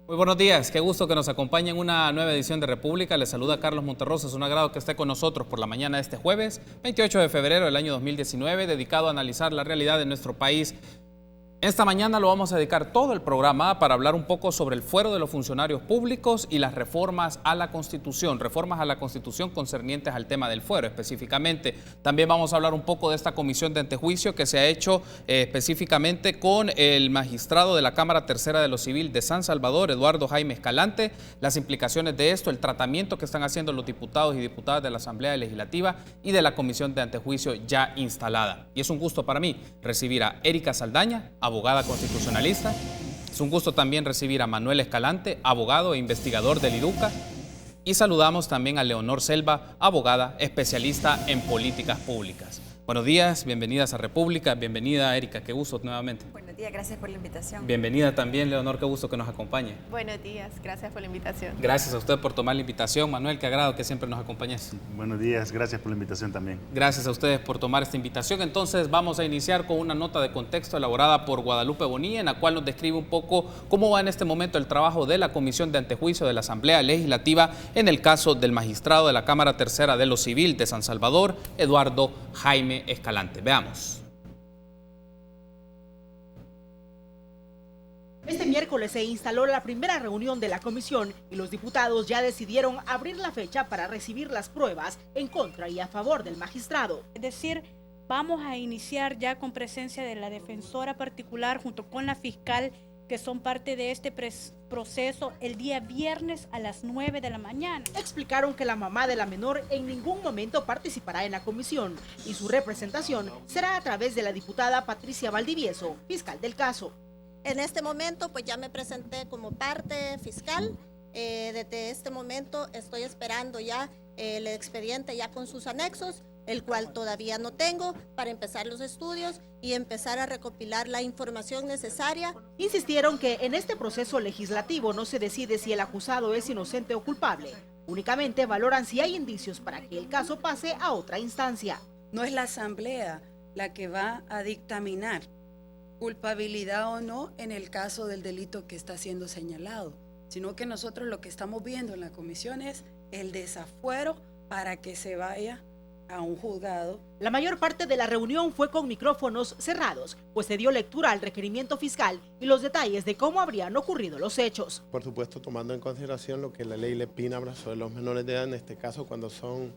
Muy buenos días, qué gusto que nos acompañe en una nueva edición de República. Les saluda Carlos Monterrosa, es un agrado que esté con nosotros por la mañana de este jueves, 28 de febrero del año 2019, dedicado a analizar la realidad de nuestro país. Esta mañana lo vamos a dedicar todo el programa para hablar un poco sobre el fuero de los funcionarios públicos y las reformas a la Constitución concernientes al tema del fuero específicamente. También vamos a hablar un poco de esta comisión de antejuicio que se ha hecho específicamente con el magistrado de la Cámara Tercera de lo Civil de San Salvador, Eduardo Jaime Escalante, las implicaciones de esto, el tratamiento que están haciendo los diputados y diputadas de la Asamblea Legislativa y de la comisión de antejuicio ya instalada. Y es un gusto para mí recibir a Erika Saldaña, abogada constitucionalista. Es un gusto también recibir a Manuel Escalante, abogado e investigador del IDUCA. Y saludamos también a Leonor Selva, abogada especialista en políticas públicas. Buenos días, bienvenidas a República. Bienvenida, Erika, qué gusto nuevamente. Buenos días, gracias por la invitación. Bienvenida también, Leonor, qué gusto que nos acompañe. Buenos días, gracias por la invitación. Gracias a usted por tomar la invitación. Manuel, qué agrado que siempre nos acompañes. Buenos días, gracias por la invitación también. Gracias a ustedes por tomar esta invitación. Entonces vamos a iniciar con una nota de contexto elaborada por Guadalupe Bonilla, en la cual nos describe un poco cómo va en este momento el trabajo de la Comisión de Antejuicio de la Asamblea Legislativa en el caso del magistrado de la Cámara Tercera de lo Civil de San Salvador, Eduardo Jaime Escalante. Veamos. Este miércoles se instaló la primera reunión de la comisión y los diputados ya decidieron abrir la fecha para recibir las pruebas en contra y a favor del magistrado. Es decir, vamos a iniciar ya con presencia de la defensora particular junto con la fiscal, que son parte de este proceso, el día viernes a las 9 de la mañana. Explicaron que la mamá de la menor en ningún momento participará en la comisión y su representación será a través de la diputada Patricia Valdivieso, fiscal del caso. En este momento pues ya me presenté como parte fiscal. Desde este momento estoy esperando ya el expediente ya con sus anexos, el cual todavía no tengo, para empezar los estudios y empezar a recopilar la información necesaria. Insistieron que en este proceso legislativo no se decide si el acusado es inocente o culpable. Únicamente valoran si hay indicios para que el caso pase a otra instancia. No es la Asamblea la que va a dictaminar culpabilidad o no en el caso del delito que está siendo señalado, sino que nosotros lo que estamos viendo en la comisión es el desafuero para que se vaya a un juzgado. La mayor parte de la reunión fue con micrófonos cerrados, pues se dio lectura al requerimiento fiscal y los detalles de cómo habrían ocurrido los hechos. Por supuesto, tomando en consideración lo que la ley le pina sobre los menores de edad, en este caso cuando son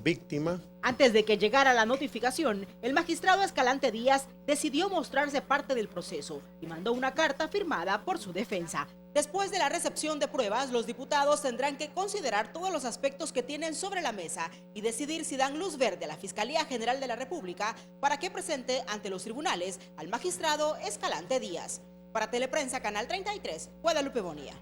víctimas. Antes de que llegara la notificación, el magistrado Escalante Díaz decidió mostrarse parte del proceso y mandó una carta firmada por su defensa. Después de la recepción de pruebas, los diputados tendrán que considerar todos los aspectos que tienen sobre la mesa y decidir si dan luz verde a la Fiscalía General de la República para que presente ante los tribunales al magistrado Escalante Díaz. Para Teleprensa, Canal 33, Guadalupe Bonilla.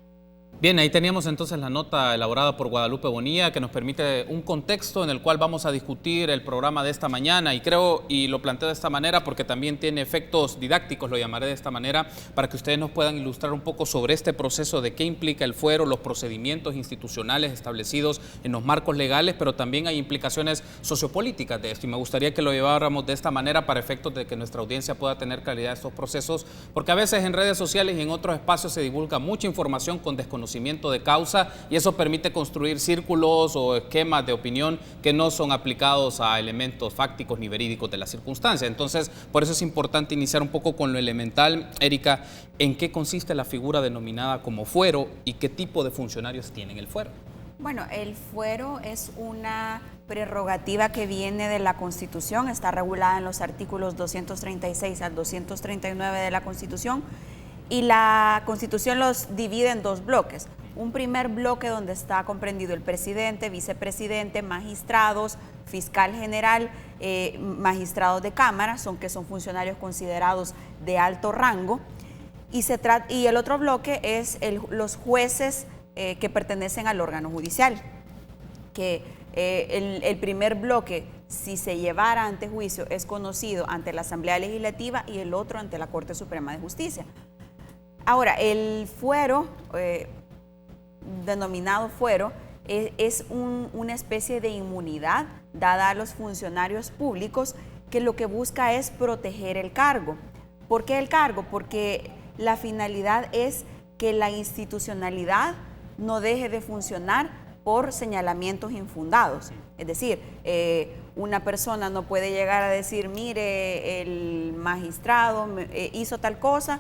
Bien, ahí teníamos entonces la nota elaborada por Guadalupe Bonilla que nos permite un contexto en el cual vamos a discutir el programa de esta mañana, y creo, y lo planteo de esta manera porque también tiene efectos didácticos, lo llamaré de esta manera, para que ustedes nos puedan ilustrar un poco sobre este proceso de qué implica el fuero, los procedimientos institucionales establecidos en los marcos legales, pero también hay implicaciones sociopolíticas de esto, y me gustaría que lo lleváramos de esta manera para efectos de que nuestra audiencia pueda tener claridad de estos procesos, porque a veces en redes sociales y en otros espacios se divulga mucha información con desconocimiento de causa, y eso permite construir círculos o esquemas de opinión que no son aplicados a elementos fácticos ni verídicos de la circunstancia. Entonces, por eso es importante iniciar un poco con lo elemental. Erika, ¿en qué consiste la figura denominada como fuero y qué tipo de funcionarios tienen el fuero? Bueno, el fuero es una prerrogativa que viene de la Constitución, está regulada en los artículos 236 al 239 de la Constitución, y la Constitución los divide en dos bloques. Un primer bloque donde está comprendido el presidente, vicepresidente, magistrados, fiscal general, magistrados de cámara, que son funcionarios considerados de alto rango. Y el otro bloque es los jueces que pertenecen al órgano judicial. Que el primer bloque, si se llevara ante juicio, es conocido ante la Asamblea Legislativa y el otro ante la Corte Suprema de Justicia. Ahora, el fuero, denominado fuero, es una especie de inmunidad dada a los funcionarios públicos que lo que busca es proteger el cargo. ¿Por qué el cargo? Porque la finalidad es que la institucionalidad no deje de funcionar por señalamientos infundados. Es decir, una persona no puede llegar a decir, mire, el magistrado hizo tal cosa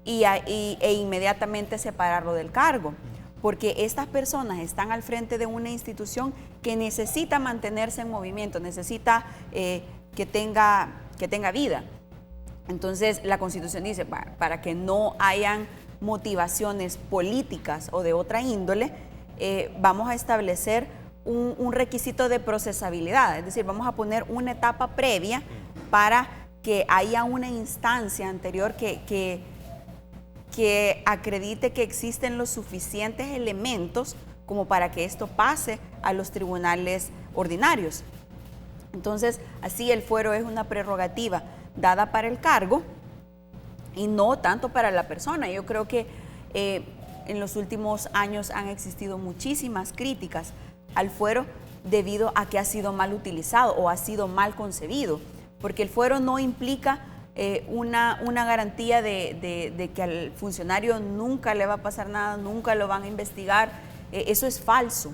e inmediatamente separarlo del cargo, porque estas personas están al frente de una institución que necesita mantenerse en movimiento, necesita que tenga vida. Entonces, la Constitución dice, para que no hayan motivaciones políticas o de otra índole, vamos a establecer un requisito de procesabilidad, es decir, vamos a poner una etapa previa para que haya una instancia anterior que acredite que existen los suficientes elementos como para que esto pase a los tribunales ordinarios. Entonces, así el fuero es una prerrogativa dada para el cargo y no tanto para la persona. Yo creo que en los últimos años han existido muchísimas críticas al fuero debido a que ha sido mal utilizado o ha sido mal concebido, porque el fuero no implica una garantía de que al funcionario nunca le va a pasar nada, nunca lo van a investigar. Eso es falso.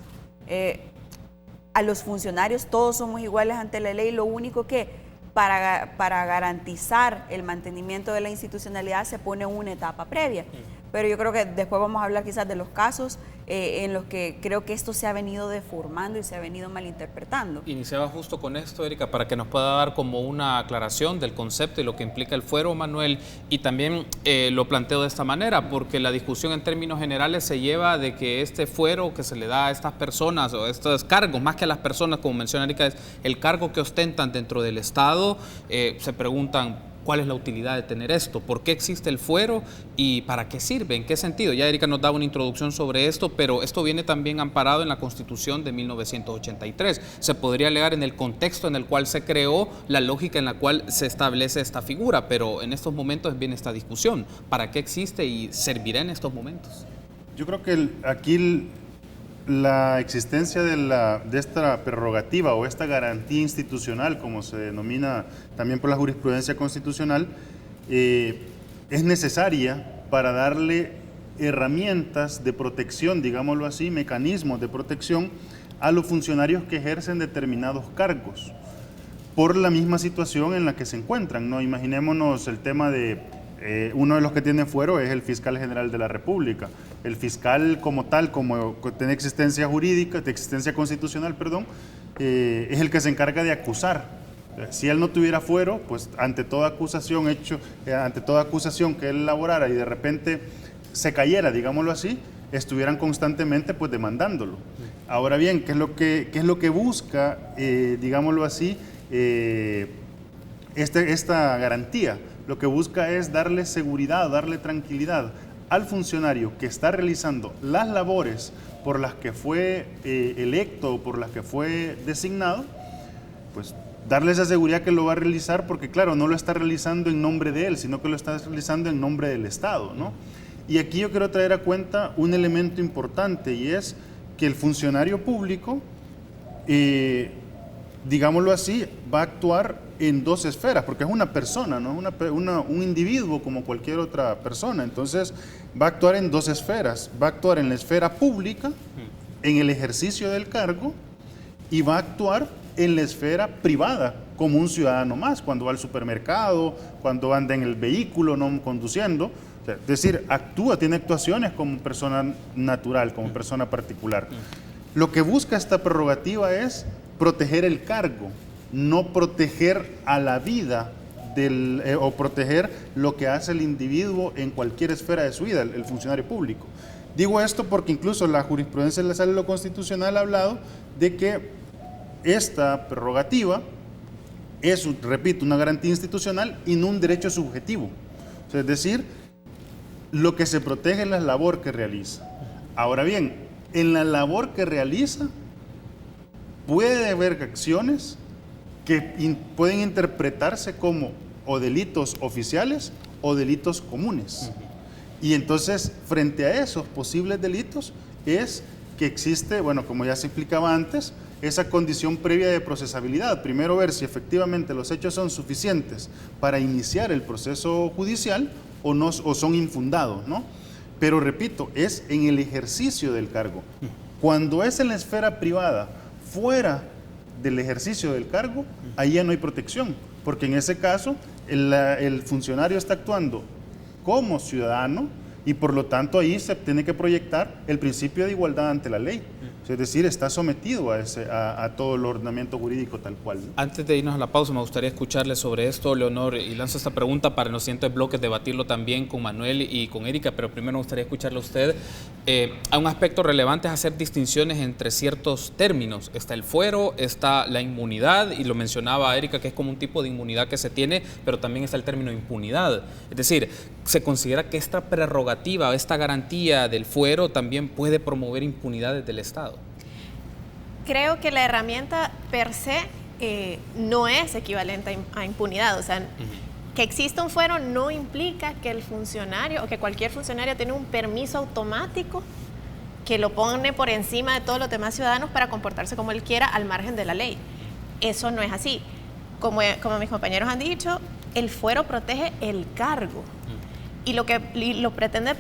A los funcionarios todos somos iguales ante la ley, lo único que para garantizar el mantenimiento de la institucionalidad se pone una etapa previa. Pero yo creo que después vamos a hablar quizás de los casos en los que creo que esto se ha venido deformando y se ha venido malinterpretando. Iniciaba justo con esto, Erika, para que nos pueda dar como una aclaración del concepto y lo que implica el fuero, Manuel, y también lo planteo de esta manera, porque la discusión en términos generales se lleva de que este fuero que se le da a estas personas o estos cargos, más que a las personas, como menciona Erika, es el cargo que ostentan dentro del Estado. Se preguntan, ¿cuál es la utilidad de tener esto? ¿Por qué existe el fuero? ¿Y para qué sirve? ¿En qué sentido? Ya Erika nos daba una introducción sobre esto, pero esto viene también amparado en la Constitución de 1983. Se podría alegar en el contexto en el cual se creó, la lógica en la cual se establece esta figura, pero en estos momentos viene esta discusión. ¿Para qué existe y servirá en estos momentos? Yo creo que aquí la existencia de esta prerrogativa o esta garantía institucional, como se denomina también por la jurisprudencia constitucional, es necesaria para darle herramientas de protección, digámoslo así, mecanismos de protección a los funcionarios que ejercen determinados cargos por la misma situación en la que se encuentran, ¿no? Imaginémonos el tema de uno de los que tiene fuero es el fiscal general de la República. El fiscal como tal, como tiene existencia jurídica, de existencia constitucional, perdón, es el que se encarga de acusar. Si él no tuviera fuero, pues ante toda acusación que él elaborara y de repente se cayera, digámoslo así, estuvieran constantemente pues demandándolo. Ahora bien, ¿qué es lo que busca, digámoslo así, esta garantía? Lo que busca es darle seguridad, darle tranquilidad al funcionario que está realizando las labores por las que fue electo o por las que fue designado, pues darle esa seguridad que lo va a realizar, porque claro, no lo está realizando en nombre de él, sino que lo está realizando en nombre del Estado, ¿no? Y aquí yo quiero traer a cuenta un elemento importante, y es que el funcionario público, digámoslo así, va a actuar en dos esferas, porque es una persona, ¿no? Un individuo como cualquier otra persona. Entonces va a actuar en dos esferas. Va a actuar en la esfera pública, en el ejercicio del cargo, y va a actuar en la esfera privada, como un ciudadano más, cuando va al supermercado, cuando anda en el vehículo, no conduciendo. O sea, es decir, tiene actuaciones como persona natural, como persona particular. Lo que busca esta prerrogativa es proteger el cargo, no proteger a la vida o proteger lo que hace el individuo en cualquier esfera de su vida, el funcionario público. Digo esto porque incluso la jurisprudencia de la Sala de lo Constitucional ha hablado de que esta prerrogativa es, repito, una garantía institucional y no un derecho subjetivo. O sea, es decir, lo que se protege es la labor que realiza. Ahora bien, en la labor que realiza puede haber acciones que pueden interpretarse como o delitos oficiales o delitos comunes. Y entonces, frente a esos posibles delitos, es que existe, bueno, como ya se explicaba antes, esa condición previa de procesabilidad. Primero ver si efectivamente los hechos son suficientes para iniciar el proceso judicial o son infundados, ¿no? Pero repito, es en el ejercicio del cargo. Cuando es en la esfera privada, fuera del ejercicio del cargo, ahí ya no hay protección, porque en ese caso el funcionario está actuando como ciudadano y por lo tanto ahí se tiene que proyectar el principio de igualdad ante la ley. Es decir, está sometido a todo el ordenamiento jurídico tal cual, ¿no? Antes de irnos a la pausa, me gustaría escucharle sobre esto, Leonor, y lanzo esta pregunta para en los siguientes bloques debatirlo también con Manuel y con Erika, pero primero me gustaría escucharle a usted. Hay un aspecto relevante es hacer distinciones entre ciertos términos. Está el fuero, está la inmunidad, y lo mencionaba Erika, que es como un tipo de inmunidad que se tiene, pero también está el término impunidad. Es decir, se considera que esta prerrogativa, esta garantía del fuero también puede promover impunidad desde el Estado. Creo que la herramienta per se no es equivalente a impunidad. O sea, que exista un fuero no implica que el funcionario o que cualquier funcionario tiene un permiso automático que lo pone por encima de todos los demás ciudadanos para comportarse como él quiera al margen de la ley. Eso no es así. Como mis compañeros han dicho, el fuero protege el cargo. Y lo pretende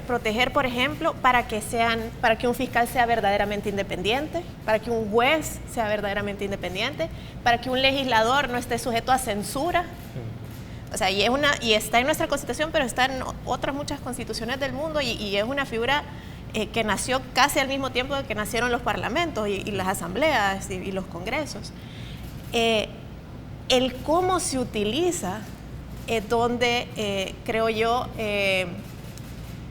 proteger, por ejemplo, para que un fiscal sea verdaderamente independiente, para que un juez sea verdaderamente independiente, para que un legislador no esté sujeto a censura. O sea, y está en nuestra Constitución, pero está en otras muchas constituciones del mundo, y es una figura que nació casi al mismo tiempo que nacieron los parlamentos y las asambleas y los congresos. El cómo se utiliza es donde, creo yo,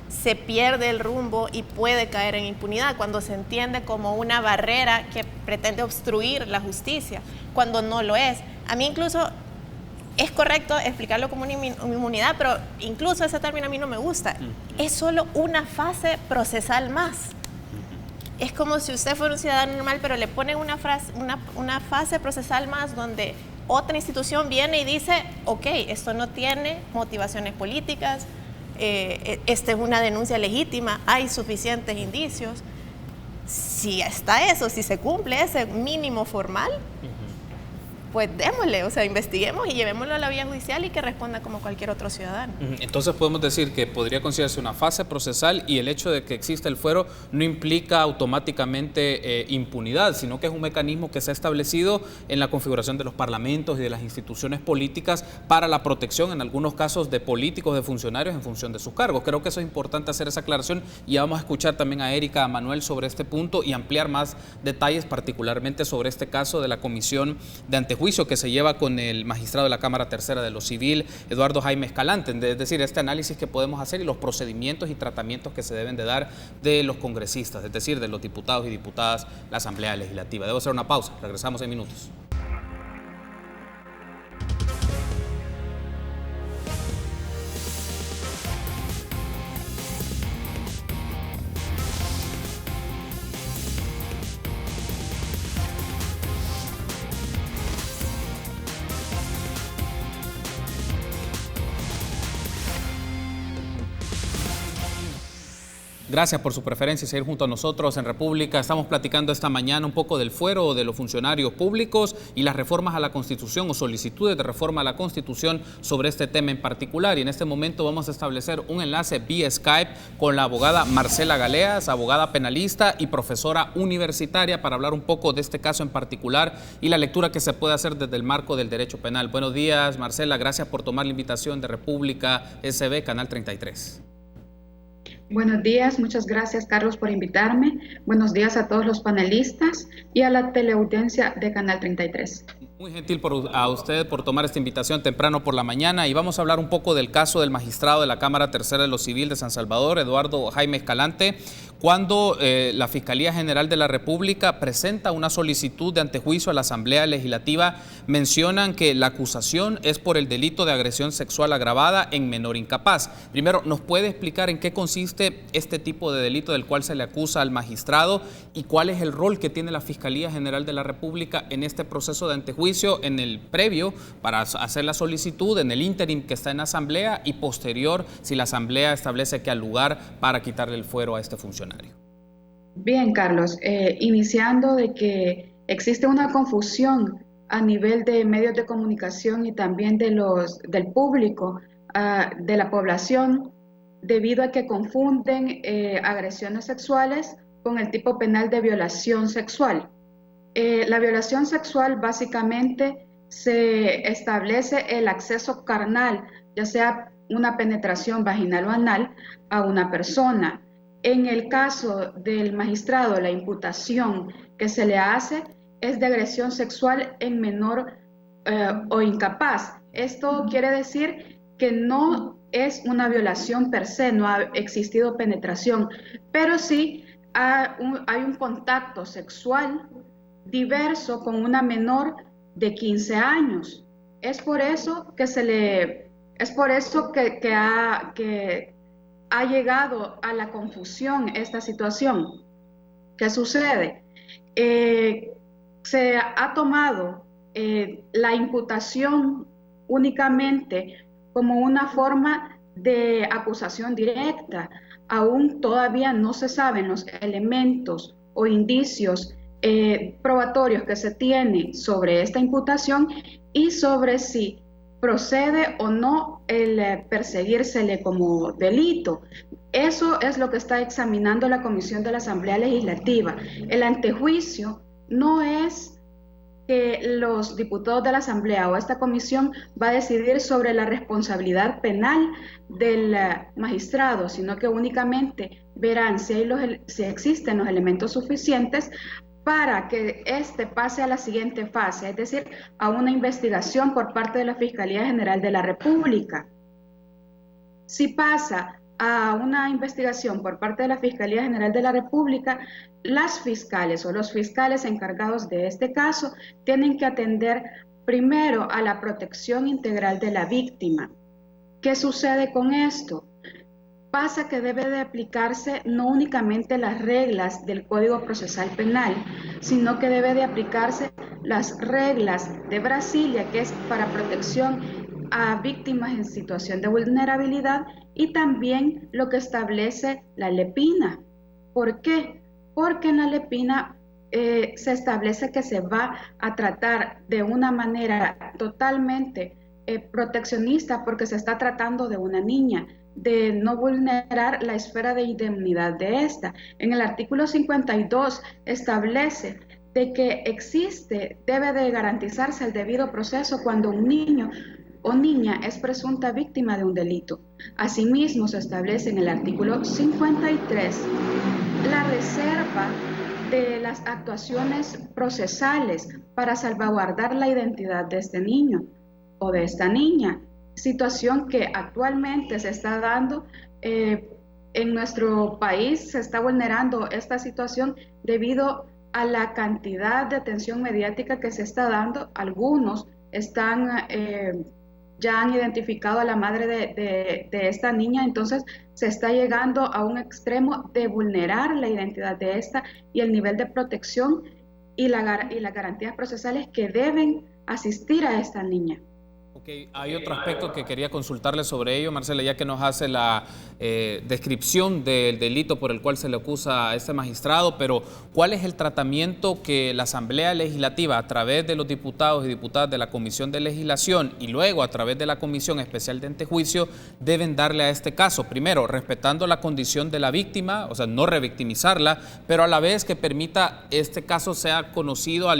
se pierde el rumbo y puede caer en impunidad, cuando se entiende como una barrera que pretende obstruir la justicia, cuando no lo es. A mí incluso es correcto explicarlo como una inmunidad, pero incluso ese término a mí no me gusta. Es solo una fase procesal más. Es como si usted fuera un ciudadano normal, pero le ponen una fase procesal más donde otra institución viene y dice, ok, esto no tiene motivaciones políticas, esta es una denuncia legítima, hay suficientes indicios. Si está eso, si se cumple ese mínimo formal, pues démosle, o sea, investiguemos y llevémoslo a la vía judicial y que responda como cualquier otro ciudadano. Entonces podemos decir que podría considerarse una fase procesal, y el hecho de que exista el fuero no implica automáticamente impunidad, sino que es un mecanismo que se ha establecido en la configuración de los parlamentos y de las instituciones políticas para la protección, en algunos casos, de políticos, de funcionarios en función de sus cargos. Creo que eso es importante hacer esa aclaración, y vamos a escuchar también a Erika, a Manuel sobre este punto y ampliar más detalles, particularmente sobre este caso de la Comisión de Antejuicio que se lleva con el magistrado de la Cámara Tercera de lo Civil, Eduardo Jaime Escalante. Es decir, este análisis que podemos hacer y los procedimientos y tratamientos que se deben de dar de los congresistas, es decir, de los diputados y diputadas, la Asamblea Legislativa. Debo hacer una pausa, regresamos en minutos. Gracias por su preferencia y seguir junto a nosotros en República. Estamos platicando esta mañana un poco del fuero de los funcionarios públicos y las reformas a la Constitución o solicitudes de reforma a la Constitución sobre este tema en particular. Y en este momento vamos a establecer un enlace vía Skype con la abogada Marcela Galeas, abogada penalista y profesora universitaria, para hablar un poco de este caso en particular y la lectura que se puede hacer desde el marco del derecho penal. Buenos días, Marcela. Gracias por tomar la invitación de República SB, Canal 33. Buenos días, muchas gracias Carlos por invitarme. Buenos días a todos los panelistas y a la teleaudiencia de Canal 33. Muy gentil a usted por tomar esta invitación temprano por la mañana, y vamos a hablar un poco del caso del magistrado de la Cámara Tercera de lo Civil de San Salvador, Eduardo Jaime Escalante, cuando la Fiscalía General de la República presenta una solicitud de antejuicio a la Asamblea Legislativa. Mencionan que la acusación es por el delito de agresión sexual agravada en menor incapaz. Primero, ¿nos puede explicar en qué consiste este tipo de delito del cual se le acusa al magistrado y cuál es el rol que tiene la Fiscalía General de la República en este proceso de antejuicio, en el previo para hacer la solicitud, en el ínterim que está en asamblea y posterior si la asamblea establece que al lugar para quitarle el fuero a este funcionario? Bien, Carlos, iniciando de que existe una confusión a nivel de medios de comunicación y también del público, de la población, debido a que confunden agresiones sexuales con el tipo penal de violación sexual. La violación sexual básicamente se establece el acceso carnal, ya sea una penetración vaginal o anal, a una persona. En el caso del magistrado, la imputación que se le hace es de agresión sexual en menor o incapaz. Esto quiere decir que no es una violación per se, no ha existido penetración, pero sí hay un contacto sexual diverso con una menor de 15 años. Es por eso que ha llegado a la confusión esta situación. ¿Qué sucede? Se ha tomado la imputación únicamente como una forma de acusación directa. Aún todavía no se saben los elementos o indicios probatorios que se tienen sobre esta imputación y sobre si procede o no el perseguírsele como delito. Eso es lo que está examinando la Comisión de la Asamblea Legislativa. El antejuicio no es que los diputados de la Asamblea o esta comisión va a decidir sobre la responsabilidad penal del magistrado, sino que únicamente verán si existen los elementos suficientes para que éste pase a la siguiente fase, es decir, a una investigación por parte de la Fiscalía General de la República. Si pasa a una investigación por parte de la Fiscalía General de la República, las fiscales o los fiscales encargados de este caso tienen que atender primero a la protección integral de la víctima. ¿Qué sucede con esto? Pasa que debe de aplicarse no únicamente las reglas del Código Procesal Penal, sino que debe de aplicarse las reglas de Brasilia, que es para protección a víctimas en situación de vulnerabilidad, y también lo que establece la LEPINA. ¿Por qué? Porque en la LEPINA se establece que se va a tratar de una manera totalmente proteccionista, porque se está tratando de una niña, de no vulnerar la esfera de indemnidad de esta. En el artículo 52 establece de que debe de garantizarse el debido proceso cuando un niño o niña es presunta víctima de un delito. Asimismo, se establece en el artículo 53 la reserva de las actuaciones procesales para salvaguardar la identidad de este niño o de esta niña, situación que actualmente se está dando en nuestro país. Se está vulnerando esta situación debido a la cantidad de atención mediática que se está dando. Algunos ya han identificado a la madre de esta niña, entonces se está llegando a un extremo de vulnerar la identidad de esta y el nivel de protección y las garantías procesales que deben asistir a esta niña. Okay. Hay otro aspecto que quería consultarle sobre ello, Marcela, ya que nos hace la descripción del delito por el cual se le acusa a este magistrado, pero ¿cuál es el tratamiento que la Asamblea Legislativa, a través de los diputados y diputadas de la Comisión de Legislación y luego a través de la Comisión Especial de Antejuicio, deben darle a este caso? Primero, respetando la condición de la víctima, o sea, no revictimizarla, pero a la vez que permita este caso sea conocida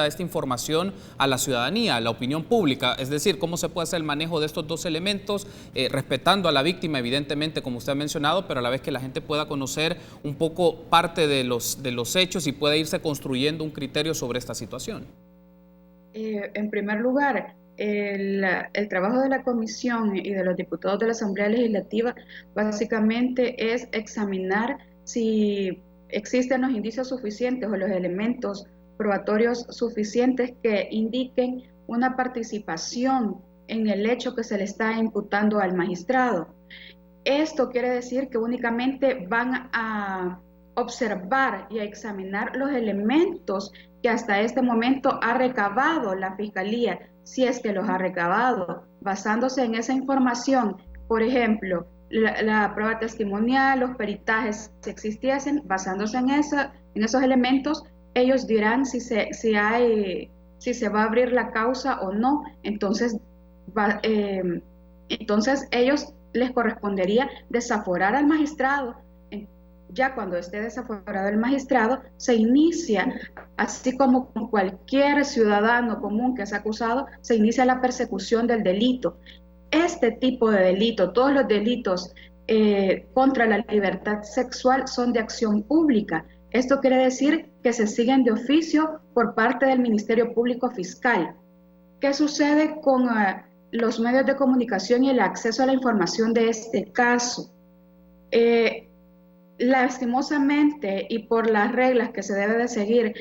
esta información a la ciudadanía, a la opinión pública. Es decir, cómo se puede hacer el manejo de estos dos elementos, respetando a la víctima, evidentemente, como usted ha mencionado, pero a la vez que la gente pueda conocer un poco parte de los hechos y pueda irse construyendo un criterio sobre esta situación. En primer lugar, el trabajo de la comisión y de los diputados de la Asamblea Legislativa básicamente es examinar si existen los indicios suficientes o los elementos probatorios suficientes que indiquen una participación en el hecho que se le está imputando al magistrado. Esto quiere decir que únicamente van a observar y a examinar los elementos que hasta este momento ha recabado la Fiscalía, si es que los ha recabado, basándose en esa información. Por ejemplo, la prueba testimonial, los peritajes, si existiesen, basándose en esos elementos, ellos dirán si se va a abrir la causa o no. Entonces ellos les correspondería desaforar al magistrado. Ya cuando esté desaforado el magistrado, se inicia, así como con cualquier ciudadano común que es acusado, se inicia la persecución del delito. Este tipo de delito, todos los delitos contra la libertad sexual son de acción pública. Esto quiere decir que se siguen de oficio por parte del Ministerio Público Fiscal. ¿Qué sucede con los medios de comunicación y el acceso a la información de este caso? Lastimosamente, y por las reglas que se debe de seguir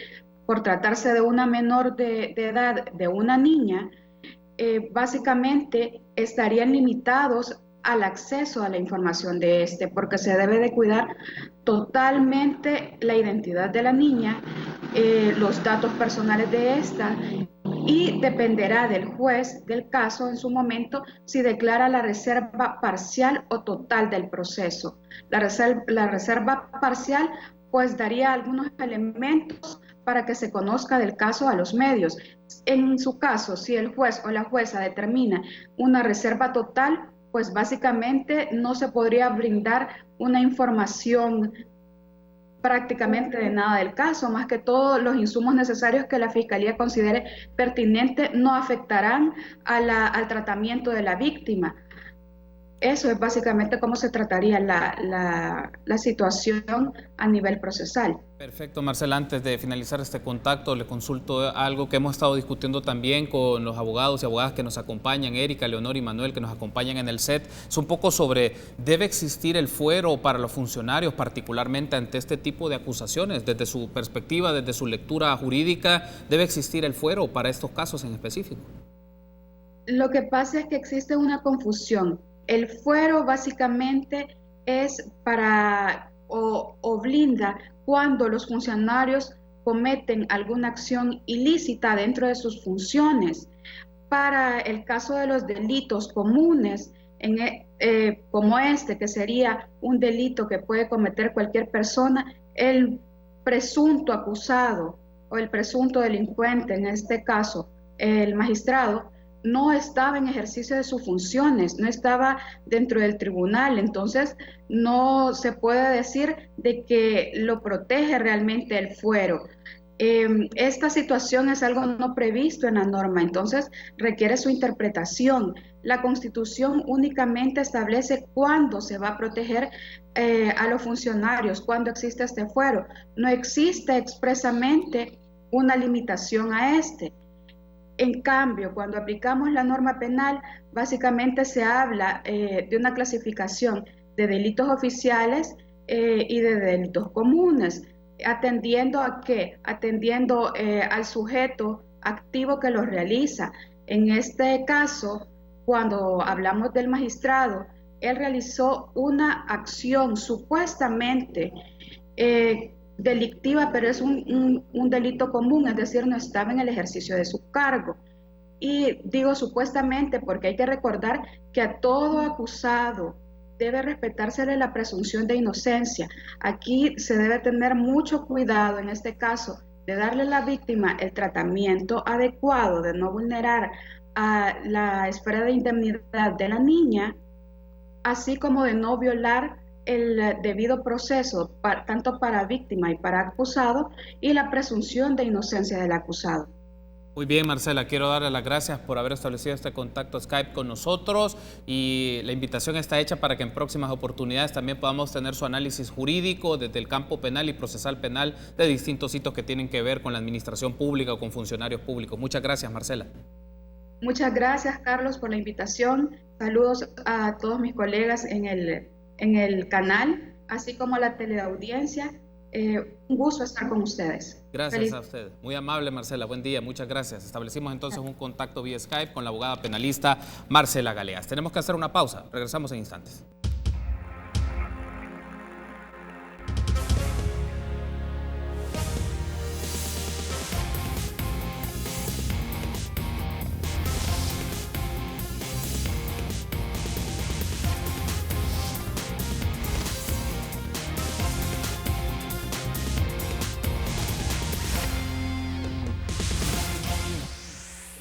por tratarse de una menor de edad, de una niña, básicamente estarían limitados al acceso a la información de porque se debe de cuidar totalmente la identidad de la niña, los datos personales de esta, y dependerá del juez del caso en su momento si declara la reserva parcial o total del proceso. La reserva parcial pues daría algunos elementos para que se conozca del caso a los medios. En su caso, si el juez o la jueza determina una reserva total, pues básicamente no se podría brindar una información prácticamente de nada del caso, más que todos los insumos necesarios que la Fiscalía considere pertinente no afectarán al tratamiento de la víctima. Eso es básicamente cómo se trataría la situación a nivel procesal. Perfecto, Marcela. Antes de finalizar este contacto, le consulto algo que hemos estado discutiendo también con los abogados y abogadas que nos acompañan, Erika, Leonor y Manuel, que nos acompañan en el set. Es un poco sobre, ¿debe existir el fuero para los funcionarios, particularmente ante este tipo de acusaciones? Desde su perspectiva, desde su lectura jurídica, ¿debe existir el fuero para estos casos en específico? Lo que pasa es que existe una confusión. El fuero básicamente es para o blinda cuando los funcionarios cometen alguna acción ilícita dentro de sus funciones. Para el caso de los delitos comunes, como que sería un delito que puede cometer cualquier persona, el presunto acusado o el presunto delincuente, en este caso el magistrado, no estaba en ejercicio de sus funciones, no estaba dentro del tribunal, entonces no se puede decir de que lo protege realmente el fuero. Esta situación es algo no previsto en la norma, entonces requiere su interpretación. La Constitución únicamente establece cuándo se va a proteger a los funcionarios, cuándo existe este fuero. No existe expresamente una limitación a este. En cambio, cuando aplicamos la norma penal, básicamente se habla de una clasificación de delitos oficiales y de delitos comunes. ¿Atendiendo a qué? Atendiendo al sujeto activo que los realiza. En este caso, cuando hablamos del magistrado, él realizó una acción supuestamente delictiva, pero es un delito común, es decir, no estaba en el ejercicio de su cargo. Y digo supuestamente porque hay que recordar que a todo acusado debe respetársele la presunción de inocencia. Aquí se debe tener mucho cuidado en este caso de darle a la víctima el tratamiento adecuado, de no vulnerar a la esfera de indemnidad de la niña, así como de no violar el debido proceso tanto para víctima y para acusado y la presunción de inocencia del acusado. Muy bien, Marcela, quiero darle las gracias por haber establecido este contacto Skype con nosotros y la invitación está hecha para que en próximas oportunidades también podamos tener su análisis jurídico desde el campo penal y procesal penal de distintos hitos que tienen que ver con la administración pública o con funcionarios públicos. Muchas gracias, Marcela. Muchas gracias, Carlos, por la invitación. Saludos a todos mis colegas en el canal, así como a la teleaudiencia. Un gusto estar con ustedes. Gracias a usted. Muy amable, Marcela. Buen día. Muchas gracias. Establecimos entonces un contacto vía Skype con la abogada penalista Marcela Galeas. Tenemos que hacer una pausa. Regresamos en instantes.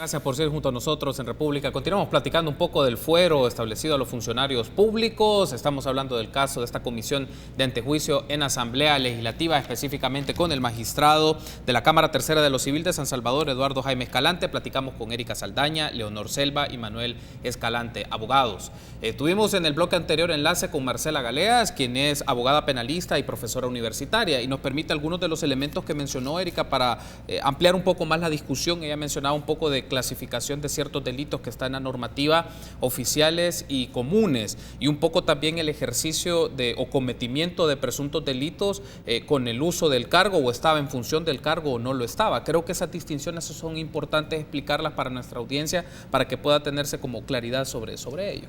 Gracias por ser junto a nosotros en República. Continuamos platicando un poco del fuero establecido a los funcionarios públicos. Estamos hablando del caso de esta comisión de antejuicio en Asamblea Legislativa, específicamente con el magistrado de la Cámara Tercera de lo Civil de San Salvador, Eduardo Jaime Escalante. Platicamos con Erika Saldaña, Leonor Selva y Manuel Escalante, abogados. Tuvimos en el bloque anterior enlace con Marcela Galeas, quien es abogada penalista y profesora universitaria, y nos permite algunos de los elementos que mencionó Erika para ampliar un poco más la discusión. Ella mencionaba un poco de clasificación de ciertos delitos que están en la normativa, oficiales y comunes, y un poco también el ejercicio de o cometimiento de presuntos delitos con el uso del cargo, o estaba en función del cargo o no lo estaba. Creo que esas distinciones son importantes explicarlas para nuestra audiencia para que pueda tenerse como claridad sobre ello.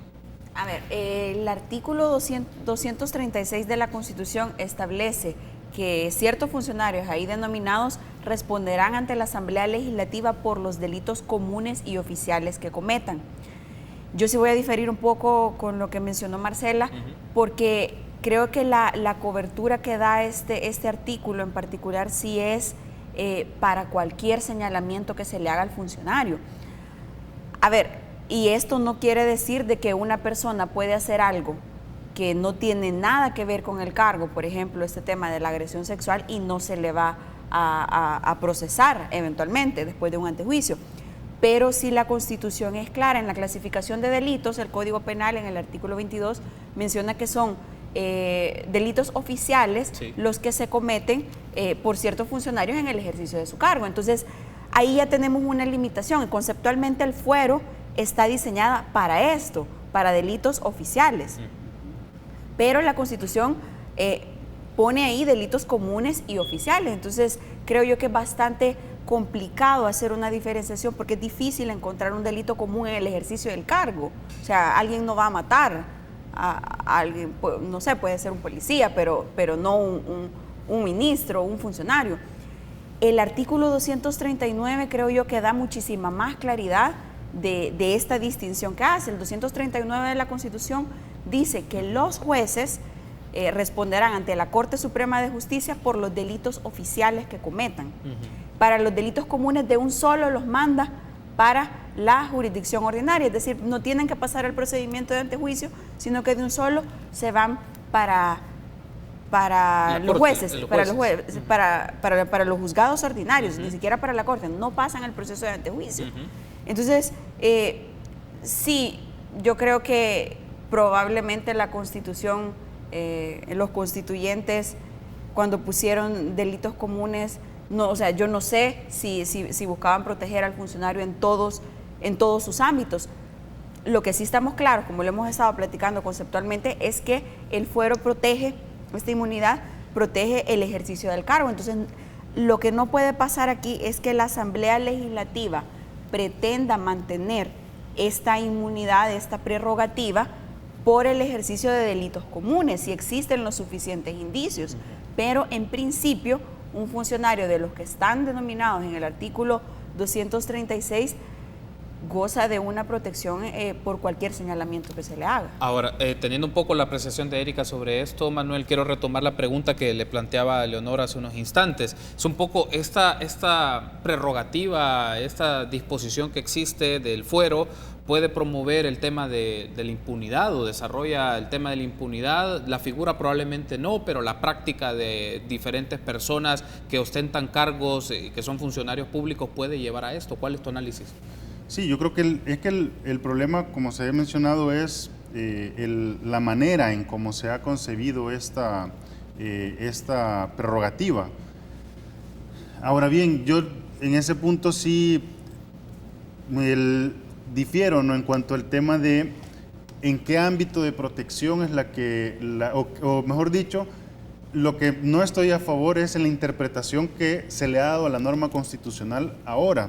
A ver, el artículo 236 de la Constitución establece que ciertos funcionarios ahí denominados responderán ante la Asamblea Legislativa por los delitos comunes y oficiales que cometan. Yo sí voy a diferir un poco con lo que mencionó Marcela, porque creo que la cobertura que da este artículo en particular sí es para cualquier señalamiento que se le haga al funcionario. A ver, y esto no quiere decir de que una persona puede hacer algo que no tiene nada que ver con el cargo, por ejemplo, este tema de la agresión sexual, y no se le va a procesar eventualmente después de un antejuicio. Pero si la Constitución es clara en la clasificación de delitos, el Código Penal en el artículo 22 menciona que son delitos oficiales, sí, los que se cometen por ciertos funcionarios en el ejercicio de su cargo. Entonces, ahí ya tenemos una limitación. Conceptualmente el fuero está diseñada para esto, para delitos oficiales. Pero la Constitución pone ahí delitos comunes y oficiales. Entonces, creo yo que es bastante complicado hacer una diferenciación, porque es difícil encontrar un delito común en el ejercicio del cargo. O sea, alguien no va a matar a alguien, no sé, puede ser un policía, pero no un ministro o un funcionario. El artículo 239 creo yo que da muchísima más claridad de esta distinción que hace. El 239 de la Constitución dice que los jueces responderán ante la Corte Suprema de Justicia por los delitos oficiales que cometan. Para los delitos comunes de un solo los manda para la jurisdicción ordinaria, es decir, no tienen que pasar el procedimiento de antejuicio, sino que de un solo se van para los jueces, para los juzgados ordinarios, ni siquiera para la Corte, no pasan el proceso de antejuicio. Entonces, sí, yo creo que probablemente la Constitución, los constituyentes, cuando pusieron delitos comunes, no, o sea, yo no sé si buscaban proteger al funcionario en todos sus ámbitos. Lo que sí estamos claros, como lo hemos estado platicando conceptualmente, es que el fuero protege, esta inmunidad protege el ejercicio del cargo. Entonces, lo que no puede pasar aquí es que la Asamblea Legislativa pretenda mantener esta inmunidad, esta prerrogativa, por el ejercicio de delitos comunes, si existen los suficientes indicios. Pero en principio, un funcionario de los que están denominados en el artículo 236 goza de una protección por cualquier señalamiento que se le haga. Ahora, teniendo un poco la apreciación de Erika sobre esto, Manuel, quiero retomar la pregunta que le planteaba a Leonor hace unos instantes. Es un poco esta prerrogativa, esta disposición que existe del fuero, puede promover el tema de la impunidad o desarrolla el tema de la impunidad. La figura probablemente no, pero la práctica de diferentes personas que ostentan cargos, que son funcionarios públicos, puede llevar a esto. ¿Cuál es tu análisis? Sí, yo creo que el problema, como se ha mencionado, es la manera en cómo se ha concebido esta prerrogativa. Ahora bien, yo en ese punto sí difiero, ¿no?, en cuanto al tema de en qué ámbito de protección es o mejor dicho, lo que no estoy a favor es en la interpretación que se le ha dado a la norma constitucional ahora,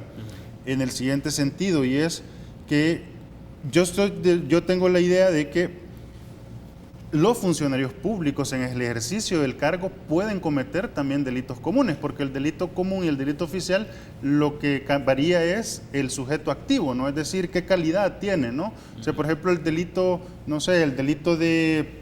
en el siguiente sentido, y es que yo tengo la idea de que los funcionarios públicos en el ejercicio del cargo pueden cometer también delitos comunes, porque el delito común y el delito oficial lo que varía es el sujeto activo, ¿no? Es decir, qué calidad tiene, ¿no? O sea, por ejemplo, el delito, no sé, el delito de,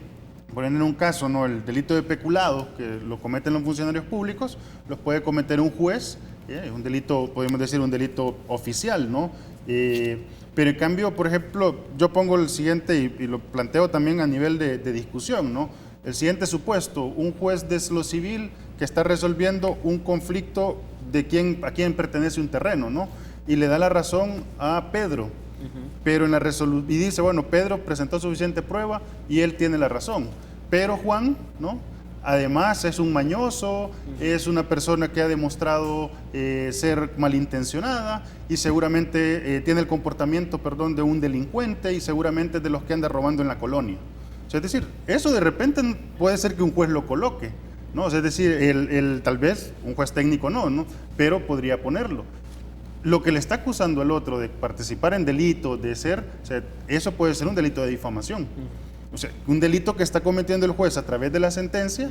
por ejemplo, en un caso, ¿no?, el delito de peculado, que lo cometen los funcionarios públicos, los puede cometer un juez. Es un delito, podemos decir, un delito oficial, ¿no? Pero en cambio, por ejemplo, yo pongo el siguiente y lo planteo también a nivel de discusión, ¿no? El siguiente supuesto, un juez de lo civil que está resolviendo un conflicto de a quién pertenece un terreno, ¿no? Y le da la razón a Pedro, pero en la resolución, y dice, bueno, Pedro presentó suficiente prueba y él tiene la razón, pero Juan, ¿no? Además es un mañoso, es una persona que ha demostrado ser malintencionada y seguramente tiene el comportamiento, de un delincuente y seguramente de los que anda robando en la colonia. O sea, es decir, eso de repente puede ser que un juez lo coloque, ¿no? O sea, es decir, tal vez un juez técnico no, pero podría ponerlo. Lo que le está acusando al otro de participar en delito, o sea, eso puede ser un delito de difamación. O sea, un delito que está cometiendo el juez a través de la sentencia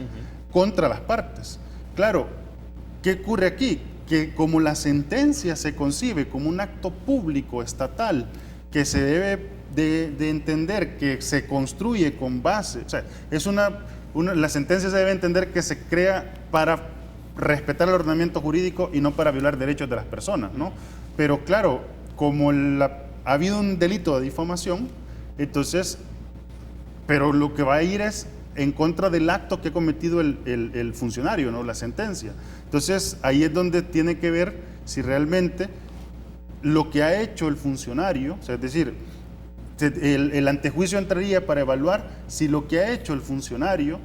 contra las partes. Claro, ¿qué ocurre aquí? Que como la sentencia se concibe como un acto público estatal que se debe de entender que se construye con base, o sea, la sentencia se debe entender que se crea para respetar el ordenamiento jurídico y no para violar derechos de las personas, ¿no? Pero claro, como ha habido un delito de difamación, entonces... Pero lo que va a ir es en contra del acto que ha cometido el funcionario, ¿no? La sentencia. Entonces, ahí es donde tiene que ver si realmente lo que ha hecho el funcionario, o sea, es decir, el antejuicio entraría para evaluar si lo que ha hecho el funcionario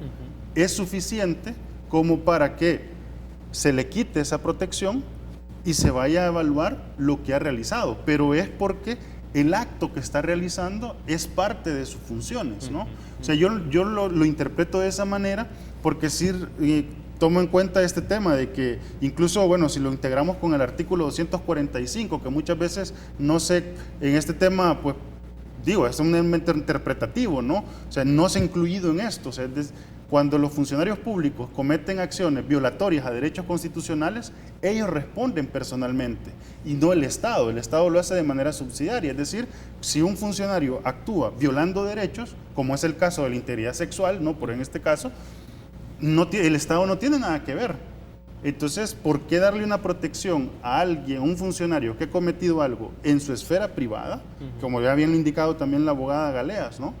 es suficiente como para que se le quite esa protección y se vaya a evaluar lo que ha realizado. Pero es porque el acto que está realizando es parte de sus funciones, ¿no? O sea, yo lo interpreto de esa manera porque sí tomo en cuenta este tema de que incluso, bueno, si lo integramos con el artículo 245, que muchas veces no sé, en este tema, pues, digo, es un elemento interpretativo, ¿no? O sea, no se ha incluido en esto, o sea, cuando los funcionarios públicos cometen acciones violatorias a derechos constitucionales, ellos responden personalmente y no el Estado. El Estado lo hace de manera subsidiaria. Es decir, si un funcionario actúa violando derechos, como es el caso de la integridad sexual, ¿no? Por en este caso, el Estado no tiene nada que ver. Entonces, ¿por qué darle una protección a alguien, un funcionario que ha cometido algo en su esfera privada, como ya había indicado también la abogada Galeas, ¿no?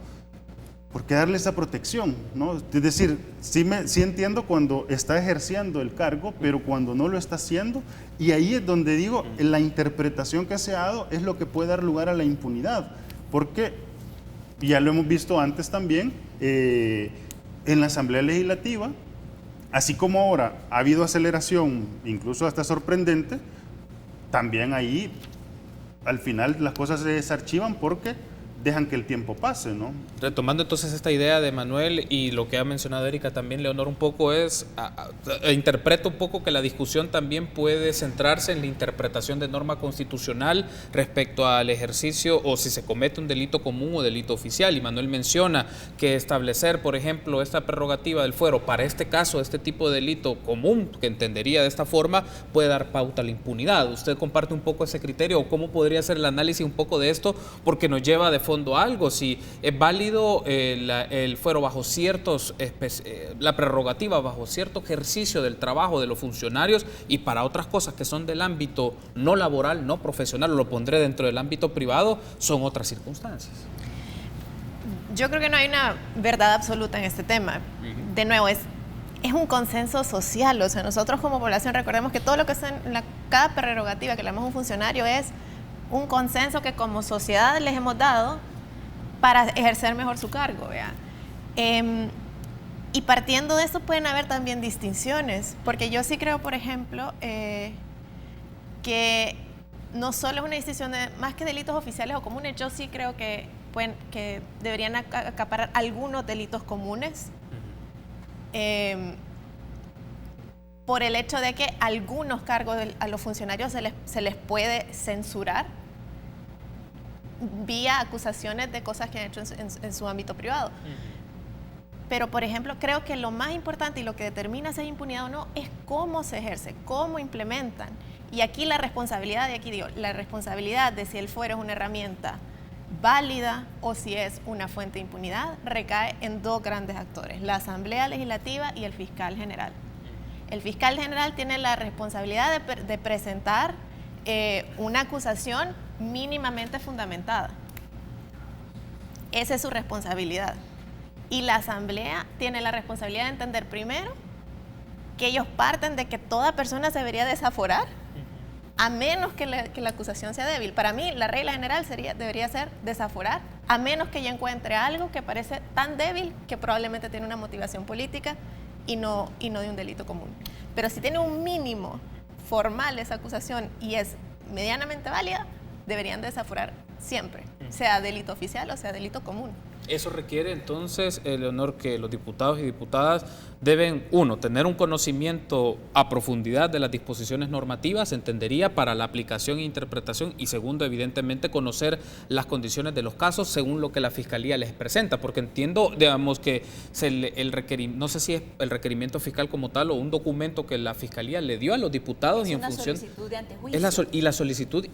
¿Por qué darle esa protección, ¿no? Es decir, sí entiendo cuando está ejerciendo el cargo, pero cuando no lo está haciendo, y ahí es donde digo, la interpretación que se ha dado es lo que puede dar lugar a la impunidad, porque ya lo hemos visto antes también, en la Asamblea Legislativa, así como ahora ha habido aceleración, incluso hasta sorprendente, también ahí al final las cosas se desarchivan porque dejan que el tiempo pase, ¿no? Retomando entonces esta idea de Manuel y lo que ha mencionado Erika también, Leonor, un poco interpreto un poco que la discusión también puede centrarse en la interpretación de norma constitucional respecto al ejercicio o si se comete un delito común o delito oficial. Y Manuel menciona que establecer, por ejemplo, esta prerrogativa del fuero para este caso, este tipo de delito común, que entendería de esta forma, puede dar pauta a la impunidad. ¿Usted comparte un poco ese criterio o cómo podría ser el análisis un poco de esto? Porque nos lleva de fondo algo, si es válido el fuero bajo ciertos, la prerrogativa bajo cierto ejercicio del trabajo de los funcionarios y para otras cosas que son del ámbito no laboral, no profesional, lo pondré dentro del ámbito privado, son otras circunstancias. Yo creo que no hay una verdad absoluta en este tema. De nuevo, es un consenso social, o sea, nosotros como población recordemos que todo lo que es cada prerrogativa que le damos a un funcionario es un consenso que como sociedad les hemos dado para ejercer mejor su cargo, ¿vea? Y partiendo de eso pueden haber también distinciones, porque yo sí creo, por ejemplo, que no solo es una distinción de más que delitos oficiales o comunes, yo sí creo que deberían acaparar algunos delitos comunes, por el hecho de que algunos cargos a los funcionarios se les puede censurar vía acusaciones de cosas que han hecho en su ámbito privado. Pero, por ejemplo, creo que lo más importante y lo que determina si hay impunidad o no es cómo se ejerce, cómo implementan. Y aquí la responsabilidad, la responsabilidad de si el fuero es una herramienta válida o si es una fuente de impunidad recae en dos grandes actores, la Asamblea Legislativa y el fiscal general. El fiscal general tiene la responsabilidad de presentar una acusación mínimamente fundamentada. Esa es su responsabilidad. Y la Asamblea tiene la responsabilidad de entender primero que ellos parten de que toda persona se debería desaforar, a menos que la acusación sea débil. Para mí, la regla general debería ser desaforar, a menos que yo encuentre algo que parece tan débil que probablemente tiene una motivación política y no de un delito común. Pero si tiene un mínimo formal esa acusación y es medianamente válida, deberían desaforar siempre, sea delito oficial o sea delito común. Eso requiere entonces, Leonor, que los diputados y diputadas deben, uno, tener un conocimiento a profundidad de las disposiciones normativas, entendería, para la aplicación e interpretación, y segundo, evidentemente, conocer las condiciones de los casos según lo que la Fiscalía les presenta, porque entiendo, digamos, que no sé si es el requerimiento fiscal como tal o un documento que la Fiscalía le dio a los diputados y en función... Es una solicitud de antejuicio. Y la solicitud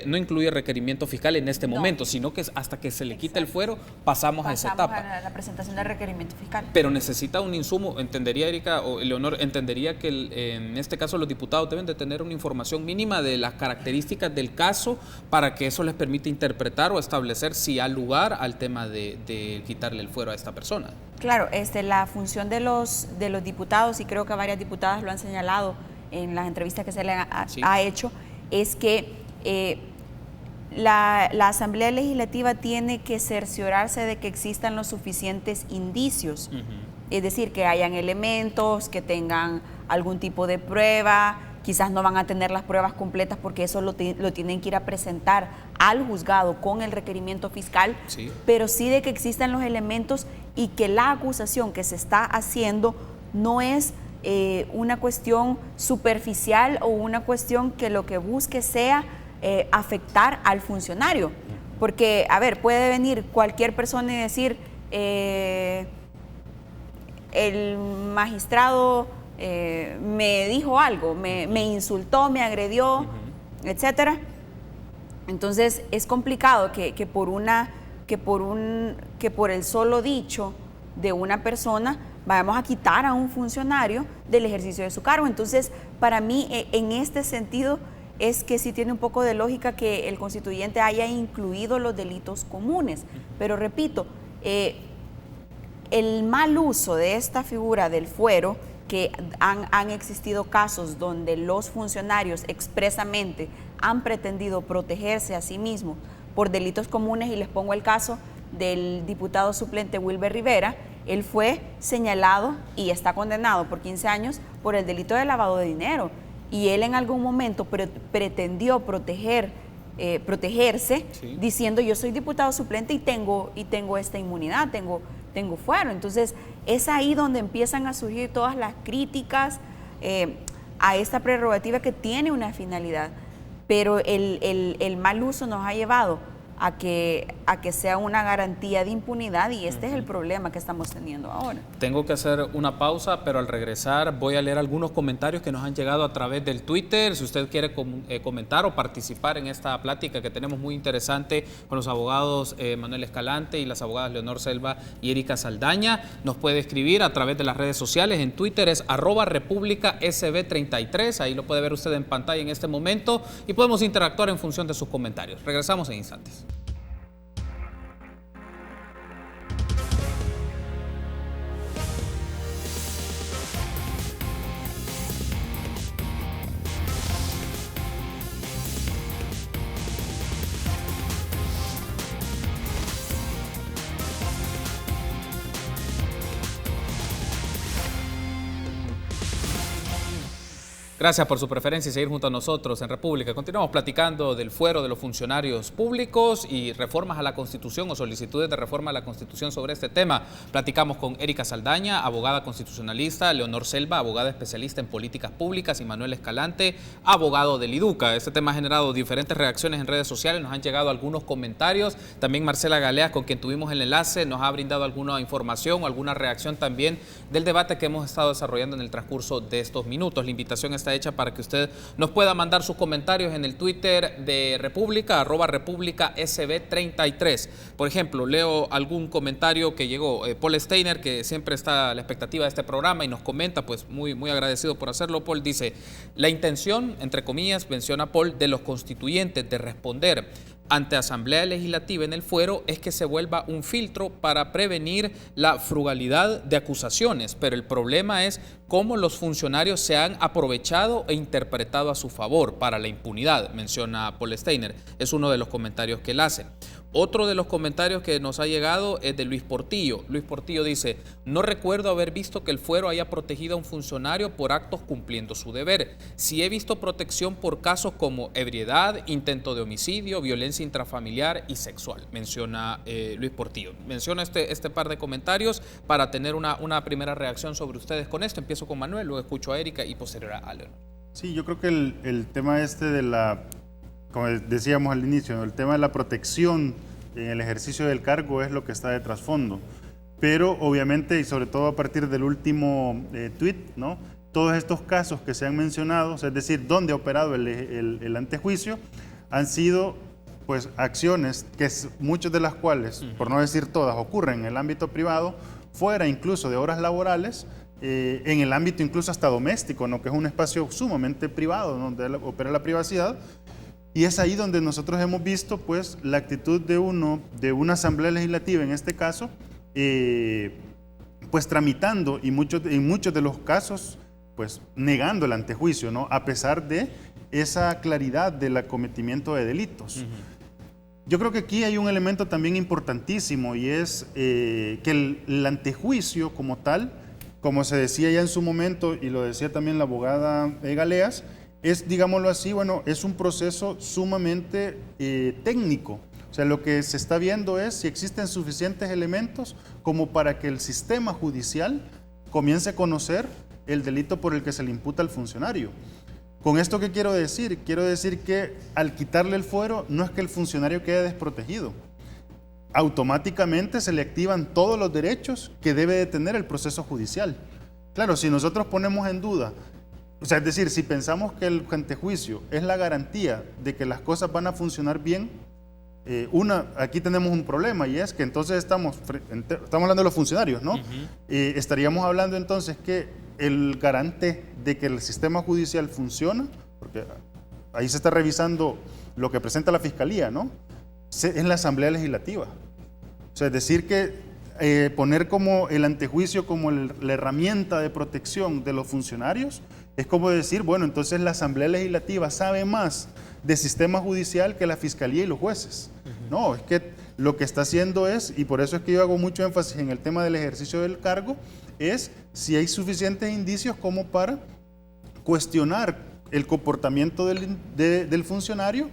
no incluye requerimiento fiscal en este momento, sino que hasta que se le quite el fuero pasamos a esa etapa. A la presentación del requerimiento fiscal. Pero necesita un insumo, entendería Erika o Leonor, entendería que en este caso los diputados deben de tener una información mínima de las características del caso para que eso les permita interpretar o establecer si hay lugar al tema de quitarle el fuero a esta persona. Claro, la función de los diputados, y creo que varias diputadas lo han señalado en las entrevistas que se le ha hecho, es que la Asamblea Legislativa tiene que cerciorarse de que existan los suficientes indicios, es decir, que hayan elementos, que tengan algún tipo de prueba. Quizás no van a tener las pruebas completas porque eso lo tienen que ir a presentar al juzgado con el requerimiento fiscal, pero sí de que existan los elementos y que la acusación que se está haciendo no es una cuestión superficial o una cuestión que lo que busque sea afectar al funcionario. Porque, a ver, puede venir cualquier persona y decir, el magistrado me dijo algo, me insultó, me agredió, etcétera. Entonces es complicado que por el solo dicho de una persona vayamos a quitar a un funcionario del ejercicio de su cargo. Entonces, para mí, en este sentido, es que sí tiene un poco de lógica que el constituyente haya incluido los delitos comunes. Pero repito, el mal uso de esta figura del fuero, que han existido casos donde los funcionarios expresamente han pretendido protegerse a sí mismos por delitos comunes, y les pongo el caso del diputado suplente Wilber Rivera. Él fue señalado y está condenado por 15 años por el delito de lavado de dinero, y él en algún momento pretendió protegerse, diciendo: yo soy diputado suplente y tengo esta inmunidad, tengo fuero. Entonces es ahí donde empiezan a surgir todas las críticas a esta prerrogativa que tiene una finalidad, pero el mal uso nos ha llevado a que sea una garantía de impunidad, y este es el problema que estamos teniendo ahora. Tengo que hacer una pausa, pero al regresar voy a leer algunos comentarios que nos han llegado a través del Twitter. Si usted quiere comentar o participar en esta plática que tenemos muy interesante con los abogados Manuel Escalante y las abogadas Leonor Selva y Erika Saldaña, nos puede escribir a través de las redes sociales. En Twitter es @RepúblicaSB33, ahí lo puede ver usted en pantalla en este momento, y podemos interactuar en función de sus comentarios. Regresamos en instantes. Gracias por su preferencia y seguir junto a nosotros en República. Continuamos platicando del fuero de los funcionarios públicos y reformas a la Constitución o solicitudes de reforma a la Constitución sobre este tema. Platicamos con Erika Saldaña, abogada constitucionalista, Leonor Selva, abogada especialista en políticas públicas, y Manuel Escalante, abogado del IDUCA. Este tema ha generado diferentes reacciones en redes sociales, nos han llegado algunos comentarios. También Marcela Galeas, con quien tuvimos el enlace, nos ha brindado alguna información o alguna reacción también del debate que hemos estado desarrollando en el transcurso de estos minutos. La invitación está está hecha para que usted nos pueda mandar sus comentarios en el Twitter de República, @RepúblicaSB33. Por ejemplo, leo algún comentario que llegó. Paul Steiner, que siempre está a la expectativa de este programa y nos comenta, pues muy agradecido por hacerlo. Paul dice, la intención, entre comillas, menciona Paul, de los constituyentes de responder ante Asamblea Legislativa en el fuero es que se vuelva un filtro para prevenir la frugalidad de acusaciones, pero el problema es cómo los funcionarios se han aprovechado e interpretado a su favor para la impunidad, menciona Paul Steiner. Es uno de los comentarios que él hace. Otro de los comentarios que nos ha llegado es de Luis Portillo. Luis Portillo dice, no recuerdo haber visto que el fuero haya protegido a un funcionario por actos cumpliendo su deber. Sí he visto protección por casos como ebriedad, intento de homicidio, violencia intrafamiliar y sexual, menciona Luis Portillo. Menciona este par de comentarios para tener una primera reacción sobre ustedes con esto. Empiezo con Manuel, luego escucho a Erika y posterior a Leonor. Sí, yo creo que el tema de la, como decíamos al inicio, el tema de la protección en el ejercicio del cargo es lo que está de trasfondo. Pero obviamente, y sobre todo a partir del último tuit, ¿no? Todos estos casos que se han mencionado, es decir, donde ha operado el antejuicio, han sido pues acciones que muchas de las cuales, por no decir todas, ocurren en el ámbito privado, fuera incluso de horas laborales, en el ámbito incluso hasta doméstico, ¿no? Que es un espacio sumamente privado, donde opera la privacidad. Y es ahí donde nosotros hemos visto pues la actitud de una asamblea legislativa, en este caso, pues tramitando y en muchos de los casos pues negando el antejuicio, ¿no? A pesar de esa claridad del acometimiento de delitos. Yo creo que aquí hay un elemento también importantísimo y es que el antejuicio como tal, como se decía ya en su momento y lo decía también la abogada Galeas, es, digámoslo así, bueno, es un proceso sumamente técnico. O sea, lo que se está viendo es si existen suficientes elementos como para que el sistema judicial comience a conocer el delito por el que se le imputa al funcionario. ¿Con esto qué quiero decir? Quiero decir que al quitarle el fuero no es que el funcionario quede desprotegido. Automáticamente se le activan todos los derechos que debe de tener el proceso judicial. Claro, si nosotros ponemos en duda, o sea, es decir, si pensamos que el antejuicio es la garantía de que las cosas van a funcionar bien, aquí tenemos un problema y es que entonces estamos hablando de los funcionarios, ¿no? Estaríamos hablando entonces que el garante de que el sistema judicial funciona, porque ahí se está revisando lo que presenta la Fiscalía, ¿no? Es la Asamblea Legislativa. O sea, es decir que poner como el antejuicio como la herramienta de protección de los funcionarios es como decir, bueno, entonces la Asamblea Legislativa sabe más del sistema judicial que la Fiscalía y los jueces. No, es que lo que está haciendo es, y por eso es que yo hago mucho énfasis en el tema del ejercicio del cargo, es si hay suficientes indicios como para cuestionar el comportamiento del funcionario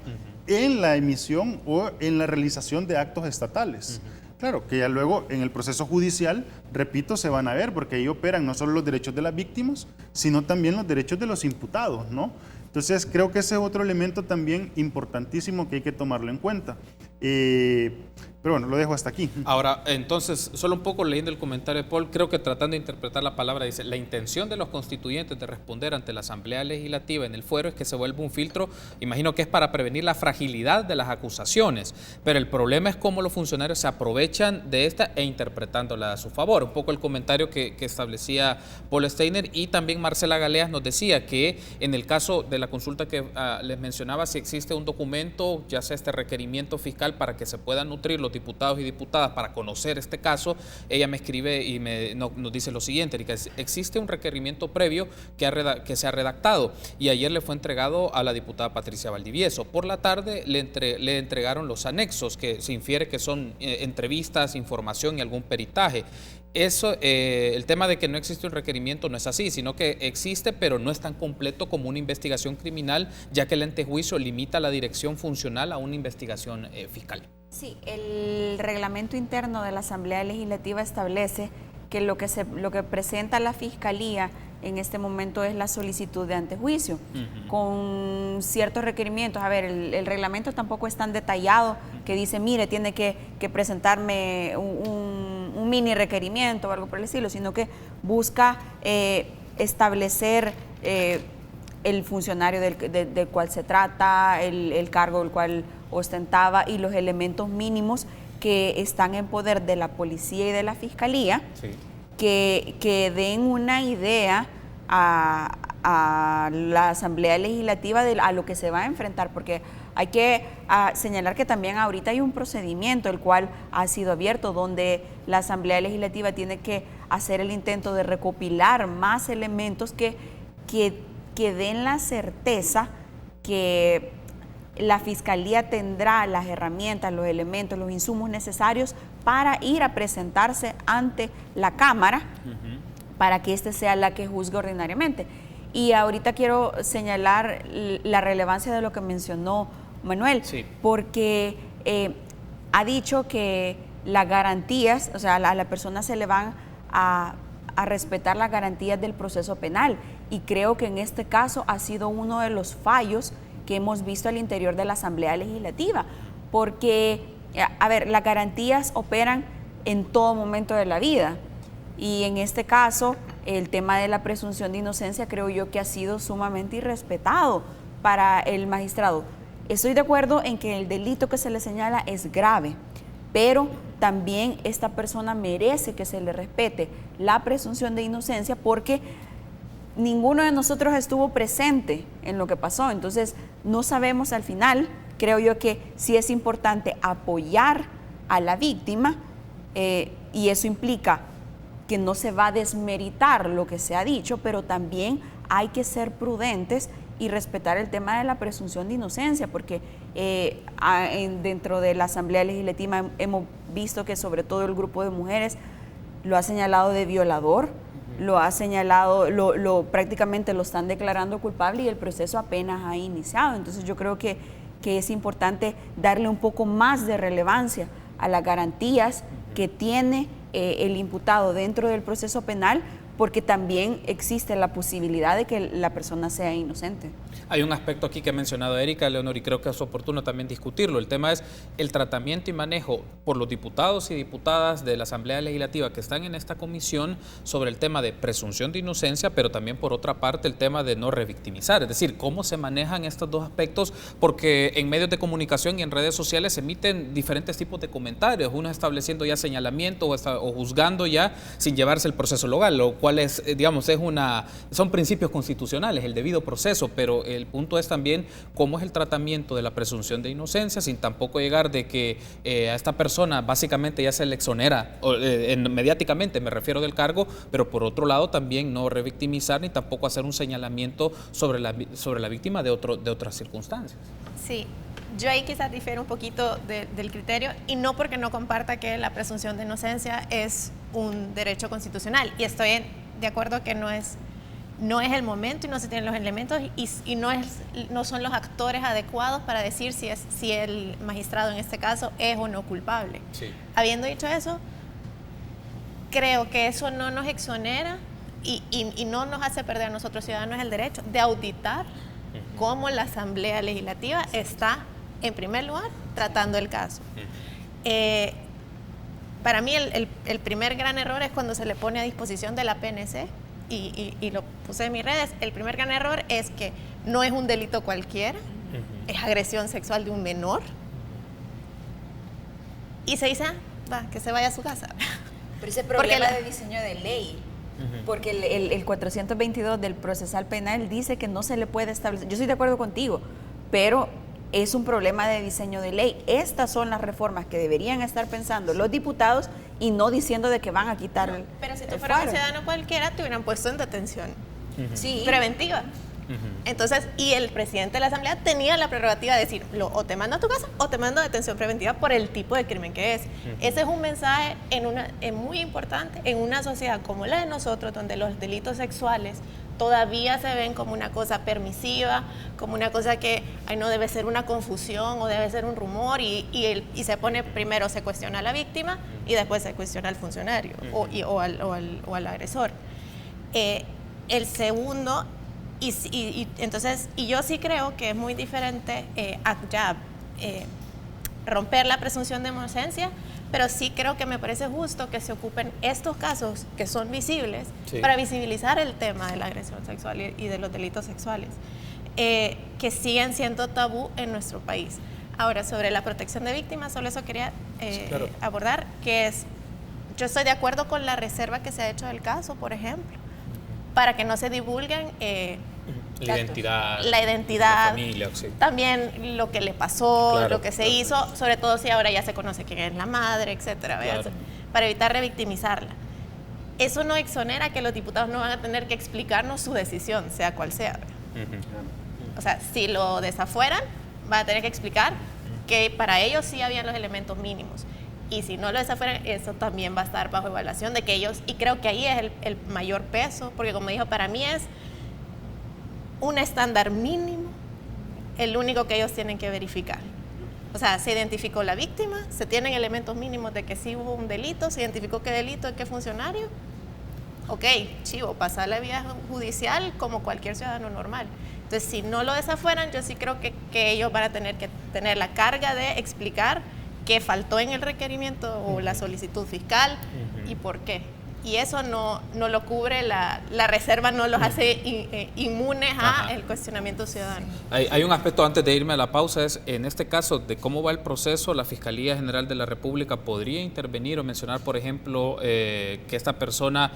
en la emisión o en la realización de actos estatales. Claro, que ya luego en el proceso judicial, repito, se van a ver, porque ahí operan no solo los derechos de las víctimas, sino también los derechos de los imputados, ¿no? Entonces, creo que ese es otro elemento también importantísimo que hay que tomarlo en cuenta. Pero bueno, lo dejo hasta aquí. Ahora, entonces, solo un poco leyendo el comentario de Paul, creo que tratando de interpretar la palabra, dice, la intención de los constituyentes de responder ante la Asamblea Legislativa en el fuero es que se vuelva un filtro, imagino que es para prevenir la fragilidad de las acusaciones, pero el problema es cómo los funcionarios se aprovechan de esta e interpretándola a su favor. Un poco el comentario que establecía Paul Steiner, y también Marcela Galeas nos decía que en el caso de la consulta que les mencionaba, si existe un documento, ya sea este requerimiento fiscal para que se puedan nutrir los diputados y diputadas para conocer este caso, ella me escribe y nos dice lo siguiente, Erika, existe un requerimiento previo que se ha redactado y ayer le fue entregado a la diputada Patricia Valdivieso. Por la tarde le entregaron los anexos, que se infiere que son entrevistas, información y algún peritaje. Eso, el tema de que no existe un requerimiento no es así, sino que existe, pero no es tan completo como una investigación criminal, ya que el antejuicio limita la dirección funcional a una investigación fiscal. Sí, el reglamento interno de la Asamblea Legislativa establece que lo que presenta la Fiscalía en este momento es la solicitud de antejuicio, con ciertos requerimientos. A ver, el reglamento tampoco es tan detallado que dice, mire, tiene que presentarme un mini requerimiento o algo por el estilo, sino que busca establecer el funcionario del cual se trata, el cargo del cual ostentaba y los elementos mínimos que están en poder de la policía y de la fiscalía, sí, que den una idea a la Asamblea Legislativa a lo que se va a enfrentar, porque hay que señalar que también ahorita hay un procedimiento el cual ha sido abierto, donde la Asamblea Legislativa tiene que hacer el intento de recopilar más elementos que den la certeza que la Fiscalía tendrá las herramientas, los elementos, los insumos necesarios para ir a presentarse ante la Cámara, para que éste sea la que juzgue ordinariamente. Y ahorita quiero señalar la relevancia de lo que mencionó Manuel, sí, porque ha dicho que las garantías, o sea, a la persona se le van a respetar las garantías del proceso penal, y creo que en este caso ha sido uno de los fallos que hemos visto al interior de la Asamblea Legislativa, porque, a ver, las garantías operan en todo momento de la vida, y en este caso el tema de la presunción de inocencia creo yo que ha sido sumamente irrespetado para el magistrado. Estoy de acuerdo en que el delito que se le señala es grave, pero también esta persona merece que se le respete la presunción de inocencia, porque ninguno de nosotros estuvo presente en lo que pasó, entonces no sabemos al final. Creo yo que sí es importante apoyar a la víctima, y eso implica que no se va a desmeritar lo que se ha dicho, pero también hay que ser prudentes y respetar el tema de la presunción de inocencia, porque dentro de la Asamblea Legislativa hemos visto que sobre todo el grupo de mujeres lo ha señalado de violador, lo ha señalado, prácticamente lo están declarando culpable y el proceso apenas ha iniciado. Entonces yo creo que es importante darle un poco más de relevancia a las garantías que tiene el imputado dentro del proceso penal, porque también existe la posibilidad de que la persona sea inocente. Hay un aspecto aquí que ha mencionado Erika, Leonor, y creo que es oportuno también discutirlo. El tema es el tratamiento y manejo por los diputados y diputadas de la Asamblea Legislativa que están en esta comisión sobre el tema de presunción de inocencia, pero también por otra parte el tema de no revictimizar. Es decir, cómo se manejan estos dos aspectos, porque en medios de comunicación y en redes sociales se emiten diferentes tipos de comentarios, unos estableciendo ya señalamiento o juzgando ya sin llevarse el proceso legal, lo cual es, digamos, son principios constitucionales, el debido proceso, pero el punto es también cómo es el tratamiento de la presunción de inocencia, sin tampoco llegar de que a esta persona básicamente ya se le exonera mediáticamente, me refiero del cargo, pero por otro lado también no revictimizar ni tampoco hacer un señalamiento sobre la víctima de otras circunstancias. Sí. Yo ahí quizás difiero un poquito del criterio, y no porque no comparta que la presunción de inocencia es un derecho constitucional, y estoy de acuerdo que no es el momento y no se tienen los elementos y no son los actores adecuados para decir si el magistrado en este caso es o no culpable. Sí. Habiendo dicho eso, creo que eso no nos exonera y no nos hace perder a nosotros ciudadanos el derecho de auditar cómo la Asamblea Legislativa está, en primer lugar, tratando el caso. Para mí el primer gran error es cuando se le pone a disposición de la PNC, y lo puse en mis redes. El primer gran error es que no es un delito cualquiera, es agresión sexual de un menor, y se dice, que se vaya a su casa. Pero ese problema de diseño de ley, porque el 422 del procesal penal dice que no se le puede establecer. Yo estoy de acuerdo contigo, pero es un problema de diseño de ley. Estas son las reformas que deberían estar pensando los diputados y no diciendo de que van a quitar pero si tú fueras un ciudadano cualquiera, te hubieran puesto en detención preventiva. Entonces, y el presidente de la Asamblea tenía la prerrogativa de decir, o te mando a tu casa o te mando a detención preventiva por el tipo de crimen que es. Ese es un mensaje muy importante en una sociedad como la de nosotros, donde los delitos sexuales todavía se ven como una cosa permisiva, como una cosa que no debe ser una confusión o debe ser un rumor, y se pone, primero se cuestiona a la víctima y después se cuestiona al funcionario o al agresor. El segundo, entonces yo sí creo que es muy diferente romper la presunción de inocencia, pero sí creo que me parece justo que se ocupen estos casos que son visibles para visibilizar el tema de la agresión sexual y de los delitos sexuales, que siguen siendo tabú en nuestro país. Ahora, sobre la protección de víctimas, solo eso quería abordar, que es, yo estoy de acuerdo con la reserva que se ha hecho del caso, por ejemplo, para que no se divulguen la identidad, la familia, también lo que le pasó, lo que se hizo, sobre todo si ahora ya se conoce quién es la madre, etcétera, para evitar revictimizarla. Eso no exonera que los diputados no van a tener que explicarnos su decisión, sea cual sea. O sea, si lo desafueran, van a tener que explicar que para ellos sí habían los elementos mínimos. Y si no lo desafueran, eso también va a estar bajo evaluación de que ellos, y creo que ahí es el mayor peso, porque como dijo, para mí es un estándar mínimo, el único que ellos tienen que verificar. O sea, se identificó la víctima, se tienen elementos mínimos de que sí hubo un delito, se identificó qué delito, qué funcionario. Ok, chivo, pasa la vía judicial como cualquier ciudadano normal. Entonces, si no lo desafueran, yo sí creo que ellos van a tener que tener la carga de explicar qué faltó en el requerimiento o la solicitud fiscal y por qué. Y eso no lo cubre, la reserva no los hace inmunes a el cuestionamiento ciudadano. Hay un aspecto antes de irme a la pausa, es en este caso de cómo va el proceso, la Fiscalía General de la República podría intervenir o mencionar, por ejemplo, que esta persona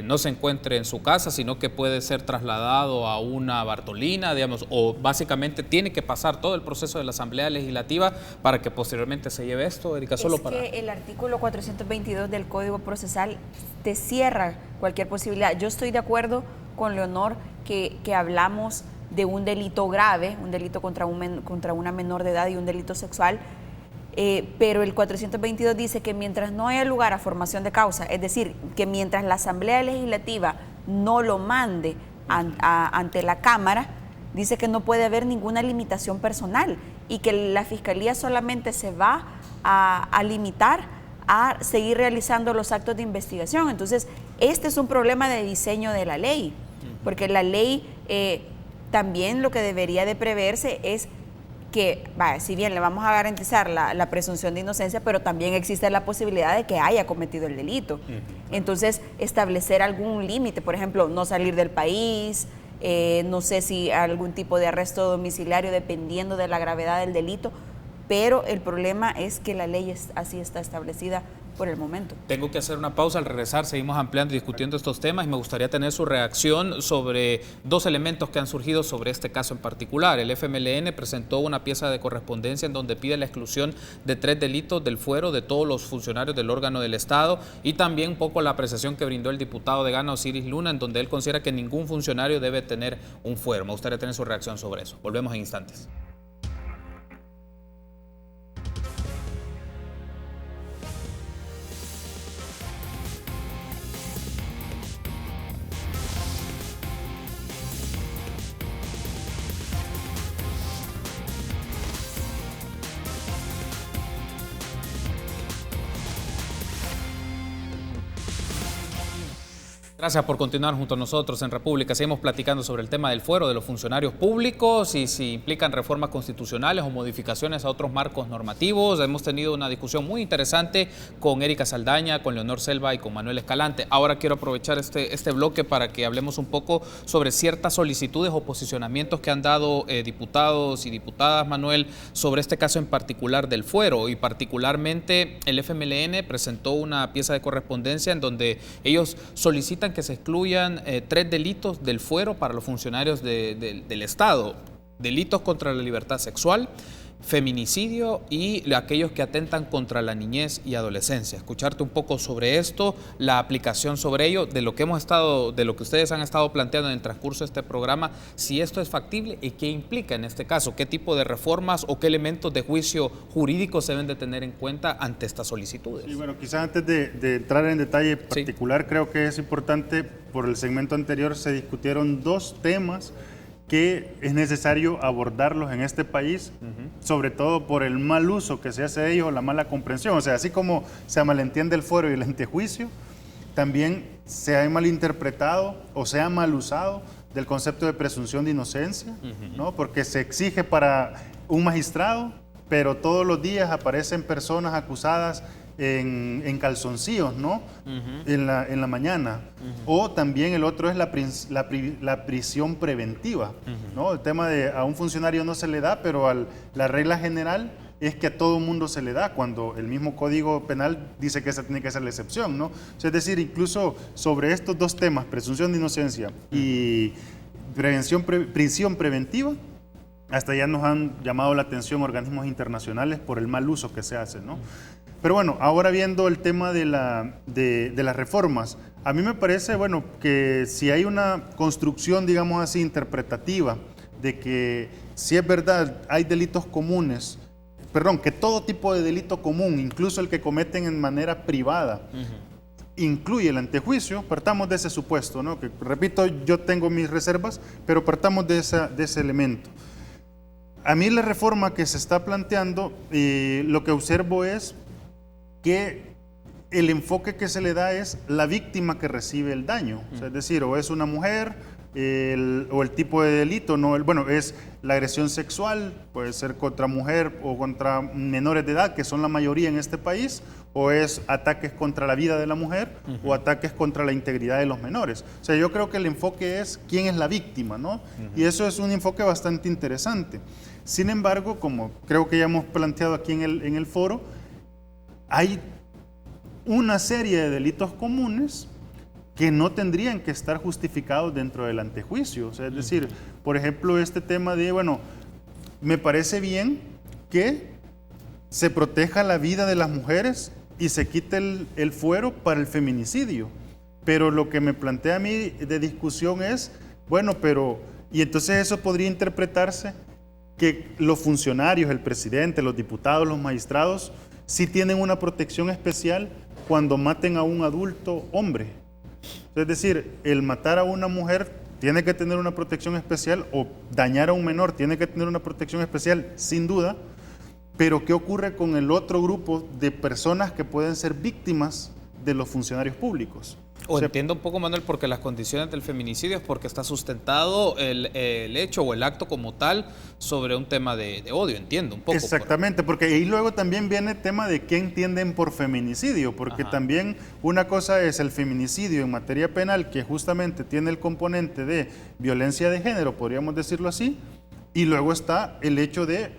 no se encuentre en su casa, sino que puede ser trasladado a una Bartolina, digamos, o básicamente tiene que pasar todo el proceso de la Asamblea Legislativa para que posteriormente se lleve esto, Erika, solo para... Es que el artículo 422 del Código Procesal te cierra cualquier posibilidad. Yo estoy de acuerdo con Leonor que hablamos de un delito grave, un delito contra una menor de edad y un delito sexual, pero el 422 dice que mientras no haya lugar a formación de causa, es decir, que mientras la Asamblea Legislativa no lo mande ante la Cámara, dice que no puede haber ninguna limitación personal y que la Fiscalía solamente se va a limitar a seguir realizando los actos de investigación. Entonces, este es un problema de diseño de la ley, porque la ley también lo que debería de preverse es que, si bien le vamos a garantizar la presunción de inocencia, pero también existe la posibilidad de que haya cometido el delito. Entonces, establecer algún límite, por ejemplo, no salir del país, no sé si algún tipo de arresto domiciliario dependiendo de la gravedad del delito, pero el problema es que la ley así está establecida por el momento. Tengo que hacer una pausa. Al regresar seguimos ampliando y discutiendo estos temas y me gustaría tener su reacción sobre dos elementos que han surgido sobre este caso en particular. El FMLN presentó una pieza de correspondencia en donde pide la exclusión de 3 delitos del fuero de todos los funcionarios del órgano del Estado y también un poco la apreciación que brindó el diputado de Ghana, Osiris Luna, en donde él considera que ningún funcionario debe tener un fuero. Me gustaría tener su reacción sobre eso. Volvemos en instantes. Gracias por continuar junto a nosotros en República. Seguimos platicando sobre el tema del fuero de los funcionarios públicos y si implican reformas constitucionales o modificaciones a otros marcos normativos. Hemos tenido una discusión muy interesante con Erika Saldaña, con Leonor Selva y con Manuel Escalante. Ahora quiero aprovechar este bloque para que hablemos un poco sobre ciertas solicitudes o posicionamientos que han dado diputados y diputadas, Manuel, sobre este caso en particular del fuero. Y particularmente el FMLN presentó una pieza de correspondencia en donde ellos solicitan que se excluyan 3 delitos del fuero para los funcionarios del Estado: delitos contra la libertad sexual, feminicidio y aquellos que atentan contra la niñez y adolescencia. Escucharte un poco sobre esto, la aplicación sobre ello, de lo que ustedes han estado planteando en el transcurso de este programa, si esto es factible y qué implica en este caso, qué tipo de reformas o qué elementos de juicio jurídico se deben de tener en cuenta ante estas solicitudes. Y bueno, quizás antes de entrar en detalle particular, creo que es importante, por el segmento anterior se discutieron 2 temas que es necesario abordarlos en este país, sobre todo por el mal uso que se hace de ellos, la mala comprensión. O sea, así como se malentiende el fuero y el antejuicio, también se ha malinterpretado o se ha mal usado del concepto de presunción de inocencia, ¿no? Porque se exige para un magistrado pero todos los días aparecen personas acusadas en calzoncillos, ¿no? En la mañana. O también el otro es la prisión preventiva, ¿no? El tema de a un funcionario no se le da, pero la regla general es que a todo mundo se le da, cuando el mismo Código Penal dice que esa tiene que ser la excepción, ¿no? O sea, es decir, incluso sobre estos dos temas, presunción de inocencia y prisión preventiva, hasta ya nos han llamado la atención organismos internacionales por el mal uso que se hace, ¿no? Pero bueno, ahora viendo el tema de las reformas, a mí me parece, bueno, que si hay una construcción, digamos así, interpretativa, de que si es verdad, hay delitos comunes, que todo tipo de delito común, incluso el que cometen en manera privada, incluye el antejuicio, partamos de ese supuesto, ¿no? Que, repito, yo tengo mis reservas, pero partamos de ese elemento. A mí la reforma que se está planteando, lo que observo es que el enfoque que se le da es la víctima que recibe el daño. O sea, es decir, o es una mujer, o el tipo de delito, ¿no? Es la agresión sexual, puede ser contra mujer o contra menores de edad, que son la mayoría en este país, o es ataques contra la vida de la mujer, o ataques contra la integridad de los menores. O sea, yo creo que el enfoque es quién es la víctima, ¿no? Y eso es un enfoque bastante interesante. Sin embargo, como creo que ya hemos planteado aquí en el foro, hay una serie de delitos comunes que no tendrían que estar justificados dentro del antejuicio. O sea, es decir, por ejemplo, este tema de, me parece bien que se proteja la vida de las mujeres y se quite el fuero para el feminicidio. Pero lo que me plantea a mí de discusión es, y entonces eso podría interpretarse que los funcionarios, el presidente, los diputados, los magistrados, sí tienen una protección especial cuando maten a un adulto hombre. Es decir, el matar a una mujer tiene que tener una protección especial, o dañar a un menor tiene que tener una protección especial, sin duda, pero ¿qué ocurre con el otro grupo de personas que pueden ser víctimas de los funcionarios públicos? Entiendo un poco, Manuel, porque las condiciones del feminicidio es porque está sustentado el hecho o el acto como tal sobre un tema de odio, entiendo un poco. Exactamente, porque ahí luego también viene el tema de qué entienden por feminicidio, porque también una cosa es el feminicidio en materia penal, que justamente tiene el componente de violencia de género, podríamos decirlo así, y luego está el hecho de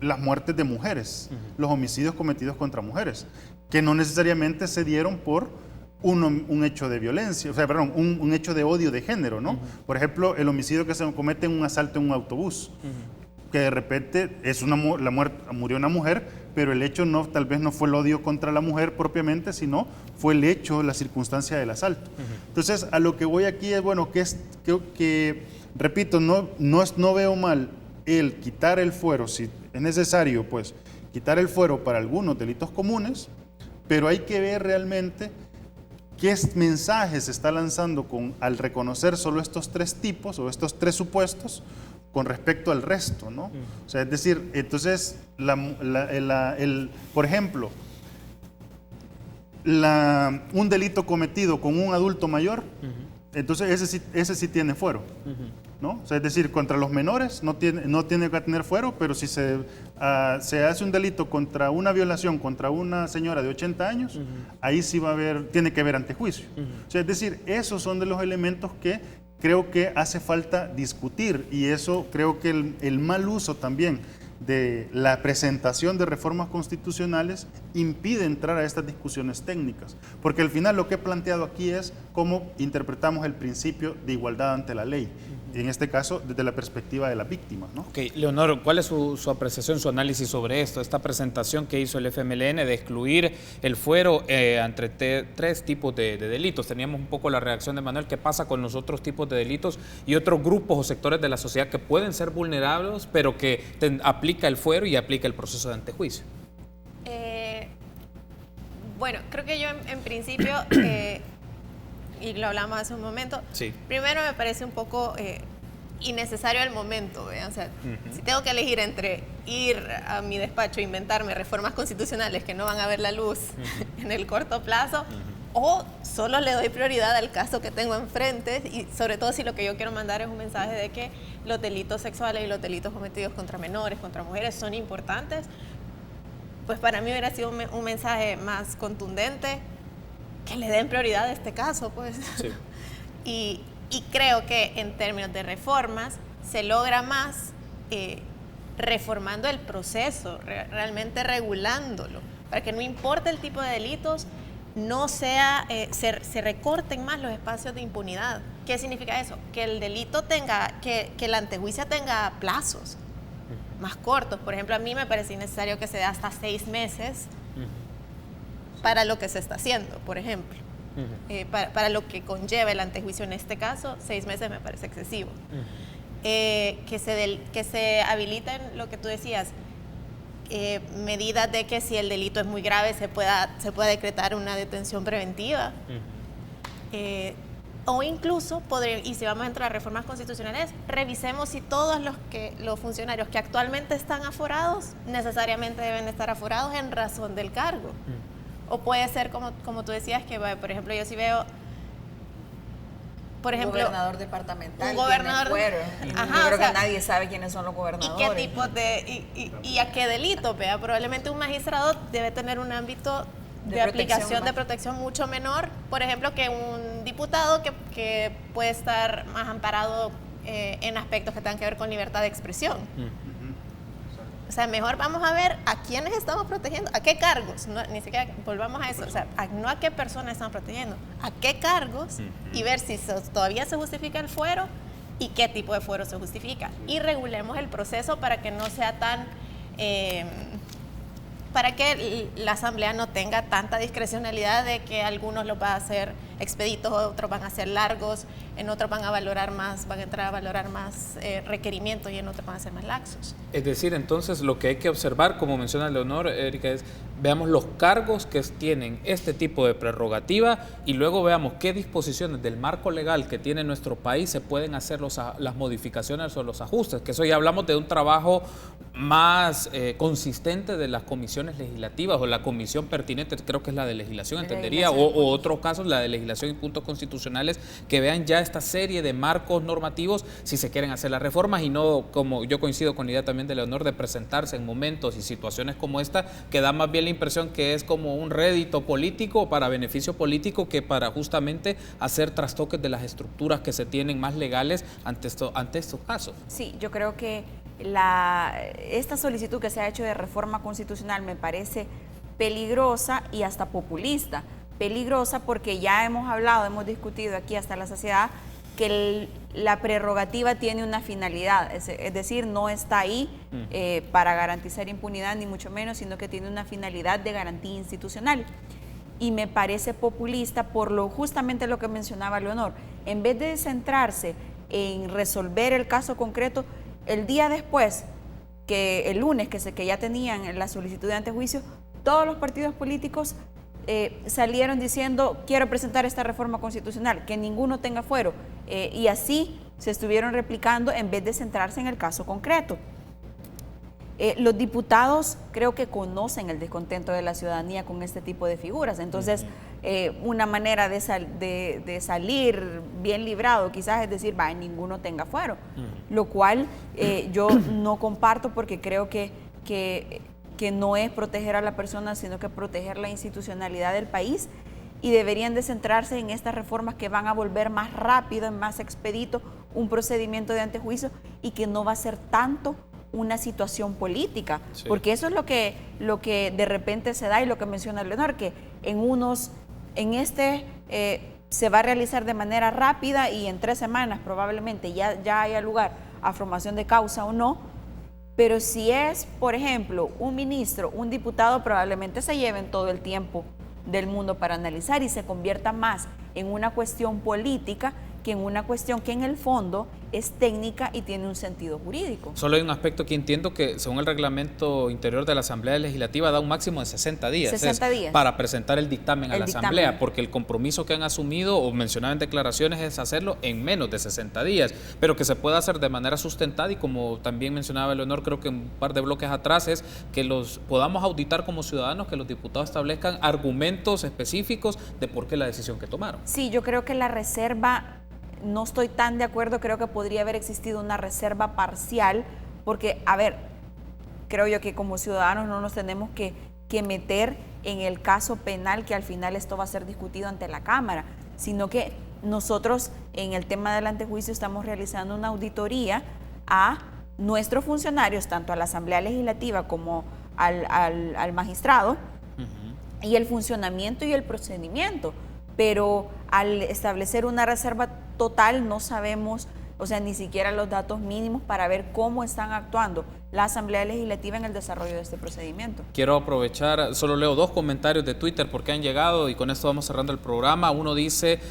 las muertes de mujeres, los homicidios cometidos contra mujeres, que no necesariamente se dieron por un hecho de violencia, un hecho de odio de género, ¿no? Por ejemplo, el homicidio que se comete en un asalto en un autobús, que de repente murió una mujer, pero el hecho tal vez no fue el odio contra la mujer propiamente, sino fue el hecho, la circunstancia del asalto. Entonces, a lo que voy aquí es, repito, no veo mal el quitar el fuero, si es necesario, pues, quitar el fuero para algunos delitos comunes, pero hay que ver realmente qué mensaje se está lanzando al reconocer solo estos tres tipos o estos tres supuestos con respecto al resto, ¿no? O sea, es decir, entonces, por ejemplo, un delito cometido con un adulto mayor, entonces ese sí tiene fuero, ¿no? O sea, es decir, contra los menores no tiene que tener fuero, pero si se hace un delito contra una violación contra una señora de 80 años, ahí sí tiene que haber antejuicio. O sea, es decir, esos son de los elementos que creo que hace falta discutir, y eso creo que el mal uso también de la presentación de reformas constitucionales impide entrar a estas discusiones técnicas, porque al final lo que he planteado aquí es cómo interpretamos el principio de igualdad ante la ley, y en este caso desde la perspectiva de las víctimas, ¿no? Ok, Leonor, ¿cuál es su apreciación, su análisis sobre esto? Esta presentación que hizo el FMLN de excluir el fuero entre tres tipos de delitos. Teníamos un poco la reacción de Manuel, ¿qué pasa con los otros tipos de delitos y otros grupos o sectores de la sociedad que pueden ser vulnerables, pero que aplica el fuero y aplica el proceso de antejuicio? Bueno, creo que yo en principio, y lo hablamos hace un momento, primero me parece un poco innecesario el momento, ¿ve? O sea, si tengo que elegir entre ir a mi despacho e inventarme reformas constitucionales que no van a ver la luz en el corto plazo, o solo le doy prioridad al caso que tengo enfrente, y sobre todo si lo que yo quiero mandar es un mensaje de que los delitos sexuales y los delitos cometidos contra menores, contra mujeres son importantes, pues para mí hubiera sido un mensaje más contundente, que le den prioridad a este caso, pues. Sí. y creo que en términos de reformas se logra más reformando el proceso, realmente regulándolo, para que no importa el tipo de delitos, no sea, se recorten más los espacios de impunidad. ¿Qué significa eso? Que el delito tenga, que la antejuicia tenga plazos más cortos. Por ejemplo, a mí me parece innecesario que se dé hasta 6 meses para lo que se está haciendo, por ejemplo. Para lo que conlleva el antejuicio en este caso, 6 meses me parece excesivo. Que se habiliten lo que tú decías, medidas de que si el delito es muy grave se pueda decretar una detención preventiva. O incluso, y si vamos a entrar a reformas constitucionales, revisemos si todos los funcionarios que actualmente están aforados necesariamente deben estar aforados en razón del cargo. O puede ser, como tú decías, que por ejemplo yo sí veo, por ejemplo, un gobernador departamental, un gobernador, fuero. Ajá, yo creo que nadie sabe quiénes son los gobernadores. ¿Y qué tipo y a qué delito? ¿Vea? Probablemente un magistrado debe tener un ámbito de aplicación de protección mucho menor, por ejemplo, que un diputado que puede estar más amparado en aspectos que tengan que ver con libertad de expresión. O sea, mejor vamos a ver a quiénes estamos protegiendo, a qué cargos, no, ni siquiera volvamos a eso, o sea, no a qué personas estamos protegiendo, a qué cargos, y ver si todavía se justifica el fuero y qué tipo de fuero se justifica. Y regulemos el proceso para que no sea tan... para que la Asamblea no tenga tanta discrecionalidad de que algunos los van a hacer expeditos, otros van a ser largos, en otros van a entrar a valorar más requerimientos y en otros van a ser más laxos. Es decir, entonces lo que hay que observar, como menciona Leonor, Erika, es veamos los cargos que tienen este tipo de prerrogativa y luego veamos qué disposiciones del marco legal que tiene nuestro país se pueden hacer las modificaciones o los ajustes, que eso ya hablamos de un trabajo más consistente de las comisiones legislativas o la comisión pertinente, creo que es la de legislación, entendería, o otros casos, la de legislación y puntos constitucionales, que vean ya esta serie de marcos normativos si se quieren hacer las reformas y no, como yo coincido con la idea también de Leonor, de presentarse en momentos y situaciones como esta, que da más bien la impresión que es como un rédito político para beneficio político que para justamente hacer trastoques de las estructuras que se tienen más legales ante estos casos. Sí, yo creo que esta solicitud que se ha hecho de reforma constitucional me parece peligrosa y hasta populista. Peligrosa porque ya hemos hablado, hemos discutido aquí hasta la saciedad que la prerrogativa tiene una finalidad, es decir, no está ahí para garantizar impunidad ni mucho menos, sino que tiene una finalidad de garantía institucional. Y me parece populista por justamente lo que mencionaba Leonor. En vez de centrarse en resolver el caso concreto, el día después, que el lunes que ya tenían la solicitud de antejuicio, todos los partidos políticos salieron diciendo quiero presentar esta reforma constitucional, que ninguno tenga fuero, y así se estuvieron replicando en vez de centrarse en el caso concreto. Los diputados creo que conocen el descontento de la ciudadanía con este tipo de figuras, entonces una manera de salir bien librado quizás es decir, ninguno tenga fuero, lo cual yo no comparto porque creo que no es proteger a la persona, sino que proteger la institucionalidad del país, y deberían de centrarse en estas reformas que van a volver más rápido, más expedito, un procedimiento de antejuicio y que no va a ser tanto una situación política, porque eso es lo que de repente se da y lo que menciona Leonor, que se va a realizar de manera rápida y en 3 semanas probablemente ya haya lugar a formación de causa o no. Pero si es, por ejemplo, un ministro, un diputado, probablemente se lleven todo el tiempo del mundo para analizar y se convierta más en una cuestión política que en una cuestión que en el fondo es técnica y tiene un sentido jurídico. Solo hay un aspecto que entiendo que según el reglamento interior de la Asamblea Legislativa da un máximo de 60 días. 60 días. Para presentar el dictamen a la Asamblea, porque el compromiso que han asumido o mencionado en declaraciones es hacerlo en menos de 60 días, pero que se pueda hacer de manera sustentada y como también mencionaba Leonor, creo que un par de bloques atrás es que los podamos auditar como ciudadanos, que los diputados establezcan argumentos específicos de por qué la decisión que tomaron. Sí, yo creo que la reserva... No estoy tan de acuerdo, creo que podría haber existido una reserva parcial, porque, a ver, creo yo que como ciudadanos no nos tenemos que que meter en el caso penal, que al final esto va a ser discutido ante la Cámara, sino que nosotros en el tema del antejuicio estamos realizando una auditoría a nuestros funcionarios, tanto a la Asamblea Legislativa como al magistrado, y el funcionamiento y el procedimiento. Pero al establecer una reserva total no sabemos, o sea, ni siquiera los datos mínimos para ver cómo están actuando la Asamblea Legislativa en el desarrollo de este procedimiento. Quiero aprovechar, solo leo 2 comentarios de Twitter porque han llegado y con esto vamos cerrando el programa. Uno dice,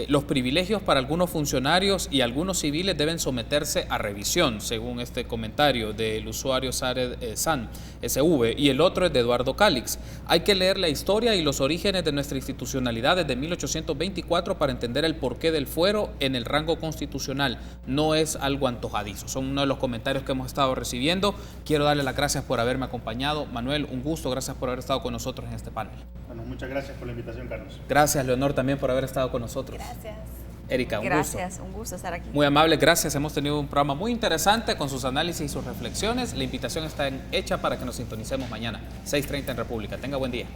los privilegios para algunos funcionarios y algunos civiles deben someterse a revisión, según este comentario del usuario Sared San SV, y el otro es de Eduardo Calix. Hay que leer la historia y los orígenes de nuestra institucionalidad desde 1824 para entender el porqué del fuero en el rango constitucional. No es algo antojadizo. Son uno de los comentarios que hemos estado recibiendo. Quiero darle las gracias por haberme acompañado. Manuel, un gusto, gracias por haber estado con nosotros en este panel. Bueno, muchas gracias por la invitación, Carlos. Gracias, Leonor, también por haber estado con nosotros. Gracias. Erika, un gusto. Gracias, un gusto estar aquí. Muy amable, gracias. Hemos tenido un programa muy interesante con sus análisis y sus reflexiones. La invitación está hecha para que nos sintonicemos mañana, 6:30 en República. Tenga buen día.